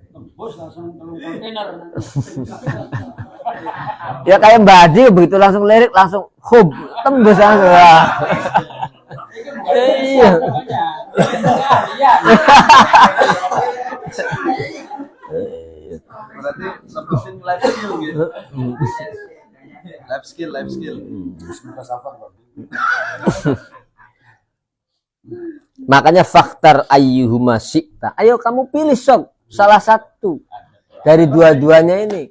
Tembus langsung telung kontainer. Ya kayak Mbak Adi begitu langsung lirik langsung hub tembus langsung. Iya. Berarti sebutin life skill gitu. Life skill. Makanya faktor ayyuhuma syi'ta. Ayo kamu pilih sok salah satu dari dua-duanya ini.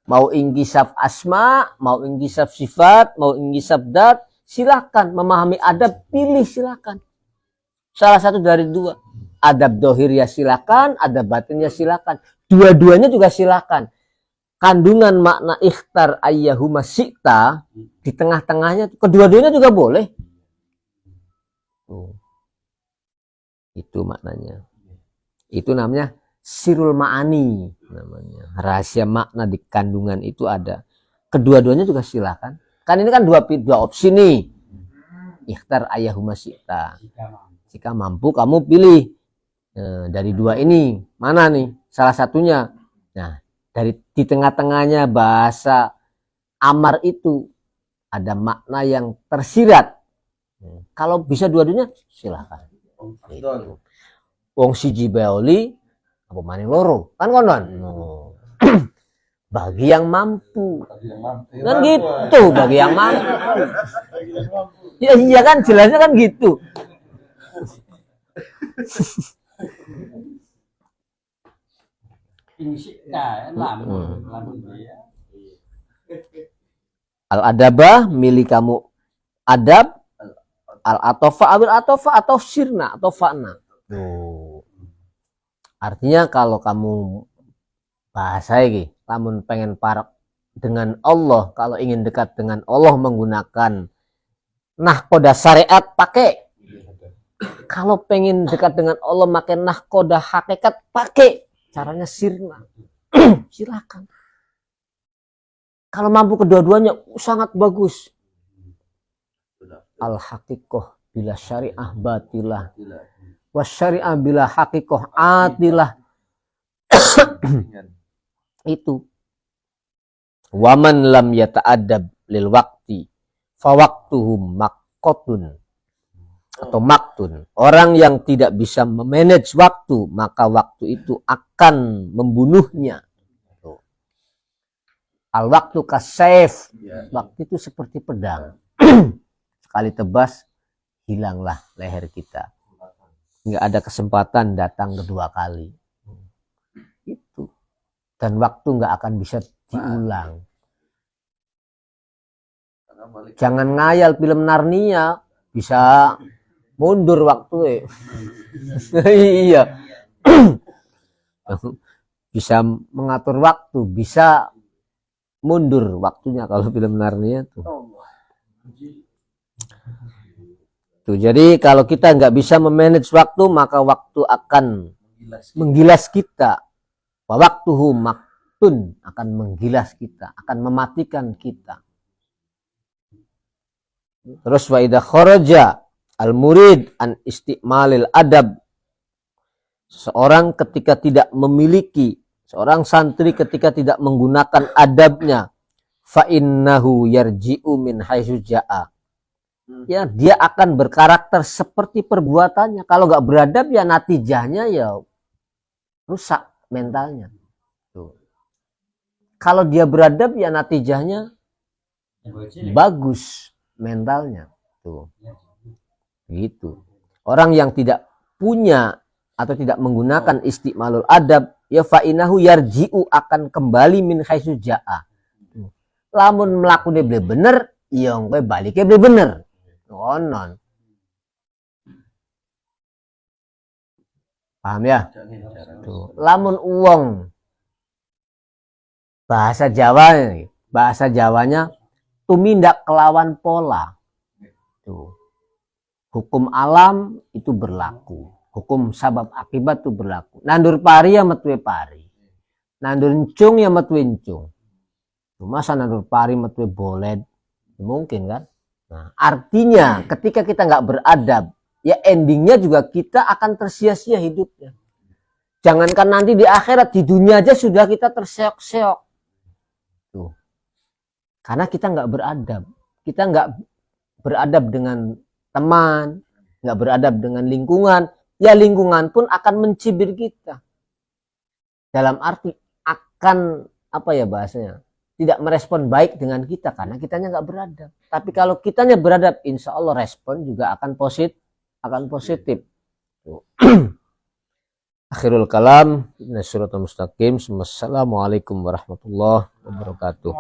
Mau ingkisaf asma, mau ingkisaf sifat, mau ingkisaf dat, silakan. Memahami adab, pilih silakan. Salah satu dari dua. Adab dohir ya silakan, adab batinnya silakan. Dua-duanya juga silakan. Kandungan makna ikhtar ayyuhuma syi'ta di tengah-tengahnya, kedua-duanya juga boleh. Itu maknanya. Itu namanya sirul ma'ani namanya. Rahasia makna di kandungan itu ada. Kedua-duanya juga silakan. Kan ini kan dua opsi nih. Ikhtar ayyuhuma syi'ta. Jika mampu kamu pilih dari dua ini mana nih salah satunya. Nah, dari di tengah-tengahnya bahasa amar itu ada makna yang tersirat. Kalau bisa dua-duanya silakan. Gitu. Wong siji baoli apa maning loro kan konon. Bagi yang mampu. Kan gitu, bagi yang mampu. Ya iya kan jelasnya kan gitu. Al-adabah milik kamu adab, al-atofa awil atofa atau sirna atau fa'na. Artinya kalau kamu bahasa ini, lamun pengen parak dengan Allah, kalau ingin dekat dengan Allah menggunakan nahkoda syariat pakai. Kalau pengen dekat dengan Allah pakai nahkoda hakikat pakai. Caranya sirna. Silakan. Kalau mampu kedua-duanya sangat bagus. Al-haqiqah bila syariah batilah. Wasyariah bila haqiqah atilah. Itu. Waman lam yata'adab lil waqti fawaqtuhum maqqatun atau maktun. Orang yang tidak bisa memanage waktu, maka waktu itu akan membunuhnya. Al-waktu kasayf. Waktu itu seperti pedang. Sekali tebas, hilanglah leher kita. Nggak ada kesempatan datang kedua kali. Itu. Dan waktu nggak akan bisa diulang. Jangan ngayal film Narnia. Bisa mundur waktu. Iya. Bisa mengatur waktu. Bisa mundur waktunya kalau film Narnia tuh. Tuh, jadi kalau kita nggak bisa memanage waktu, maka waktu akan menggilas kita. Waktuhu maktun akan menggilas kita, akan mematikan kita. Terus wa idza kharaja Al-murid an istimalil adab. Seorang ketika tidak memiliki, seorang santri ketika tidak menggunakan adabnya, fa innahu yarji'u min haitsu ja'a. Ya, dia akan berkarakter seperti perbuatannya. Kalau nggak beradab ya natijahnya ya rusak mentalnya. Tuh. Kalau dia beradab ya natijahnya bagus mentalnya. Tuh. Gitu. Orang yang tidak punya atau tidak menggunakan istimalul adab, ya fa innahu yarji'u akan kembali min haitsu ja'a. Lamun melakukan beli bener, iya kowe baliknya beli bener. Onon. Paham ya? Tuh. Lamun uang bahasa Jawanya tumindak kelawan pola. Tuh. Hukum alam itu berlaku. Hukum sabab akibat itu berlaku. Nandur pari ya metuwe pari. Nandur encung ya metuwe encung. Masa nandur pari metuwe boled? Mungkin kan? Nah, artinya ketika kita nggak beradab, ya endingnya juga kita akan tersia-sia hidupnya. Jangankan nanti di akhirat, di dunia aja sudah kita terseok-seok. Tuh. Karena kita nggak beradab. Kita nggak beradab dengan teman, nggak beradab dengan lingkungan. Ya lingkungan pun akan mencibir kita. Dalam arti akan, apa ya bahasanya, tidak merespon baik dengan kita karena kitanya nggak beradab. Tapi kalau kitanya beradab, insya Allah respon juga akan positif. Akhirul kalam, Nasratul Mustaqim. Assalamualaikum warahmatullahi wabarakatuh.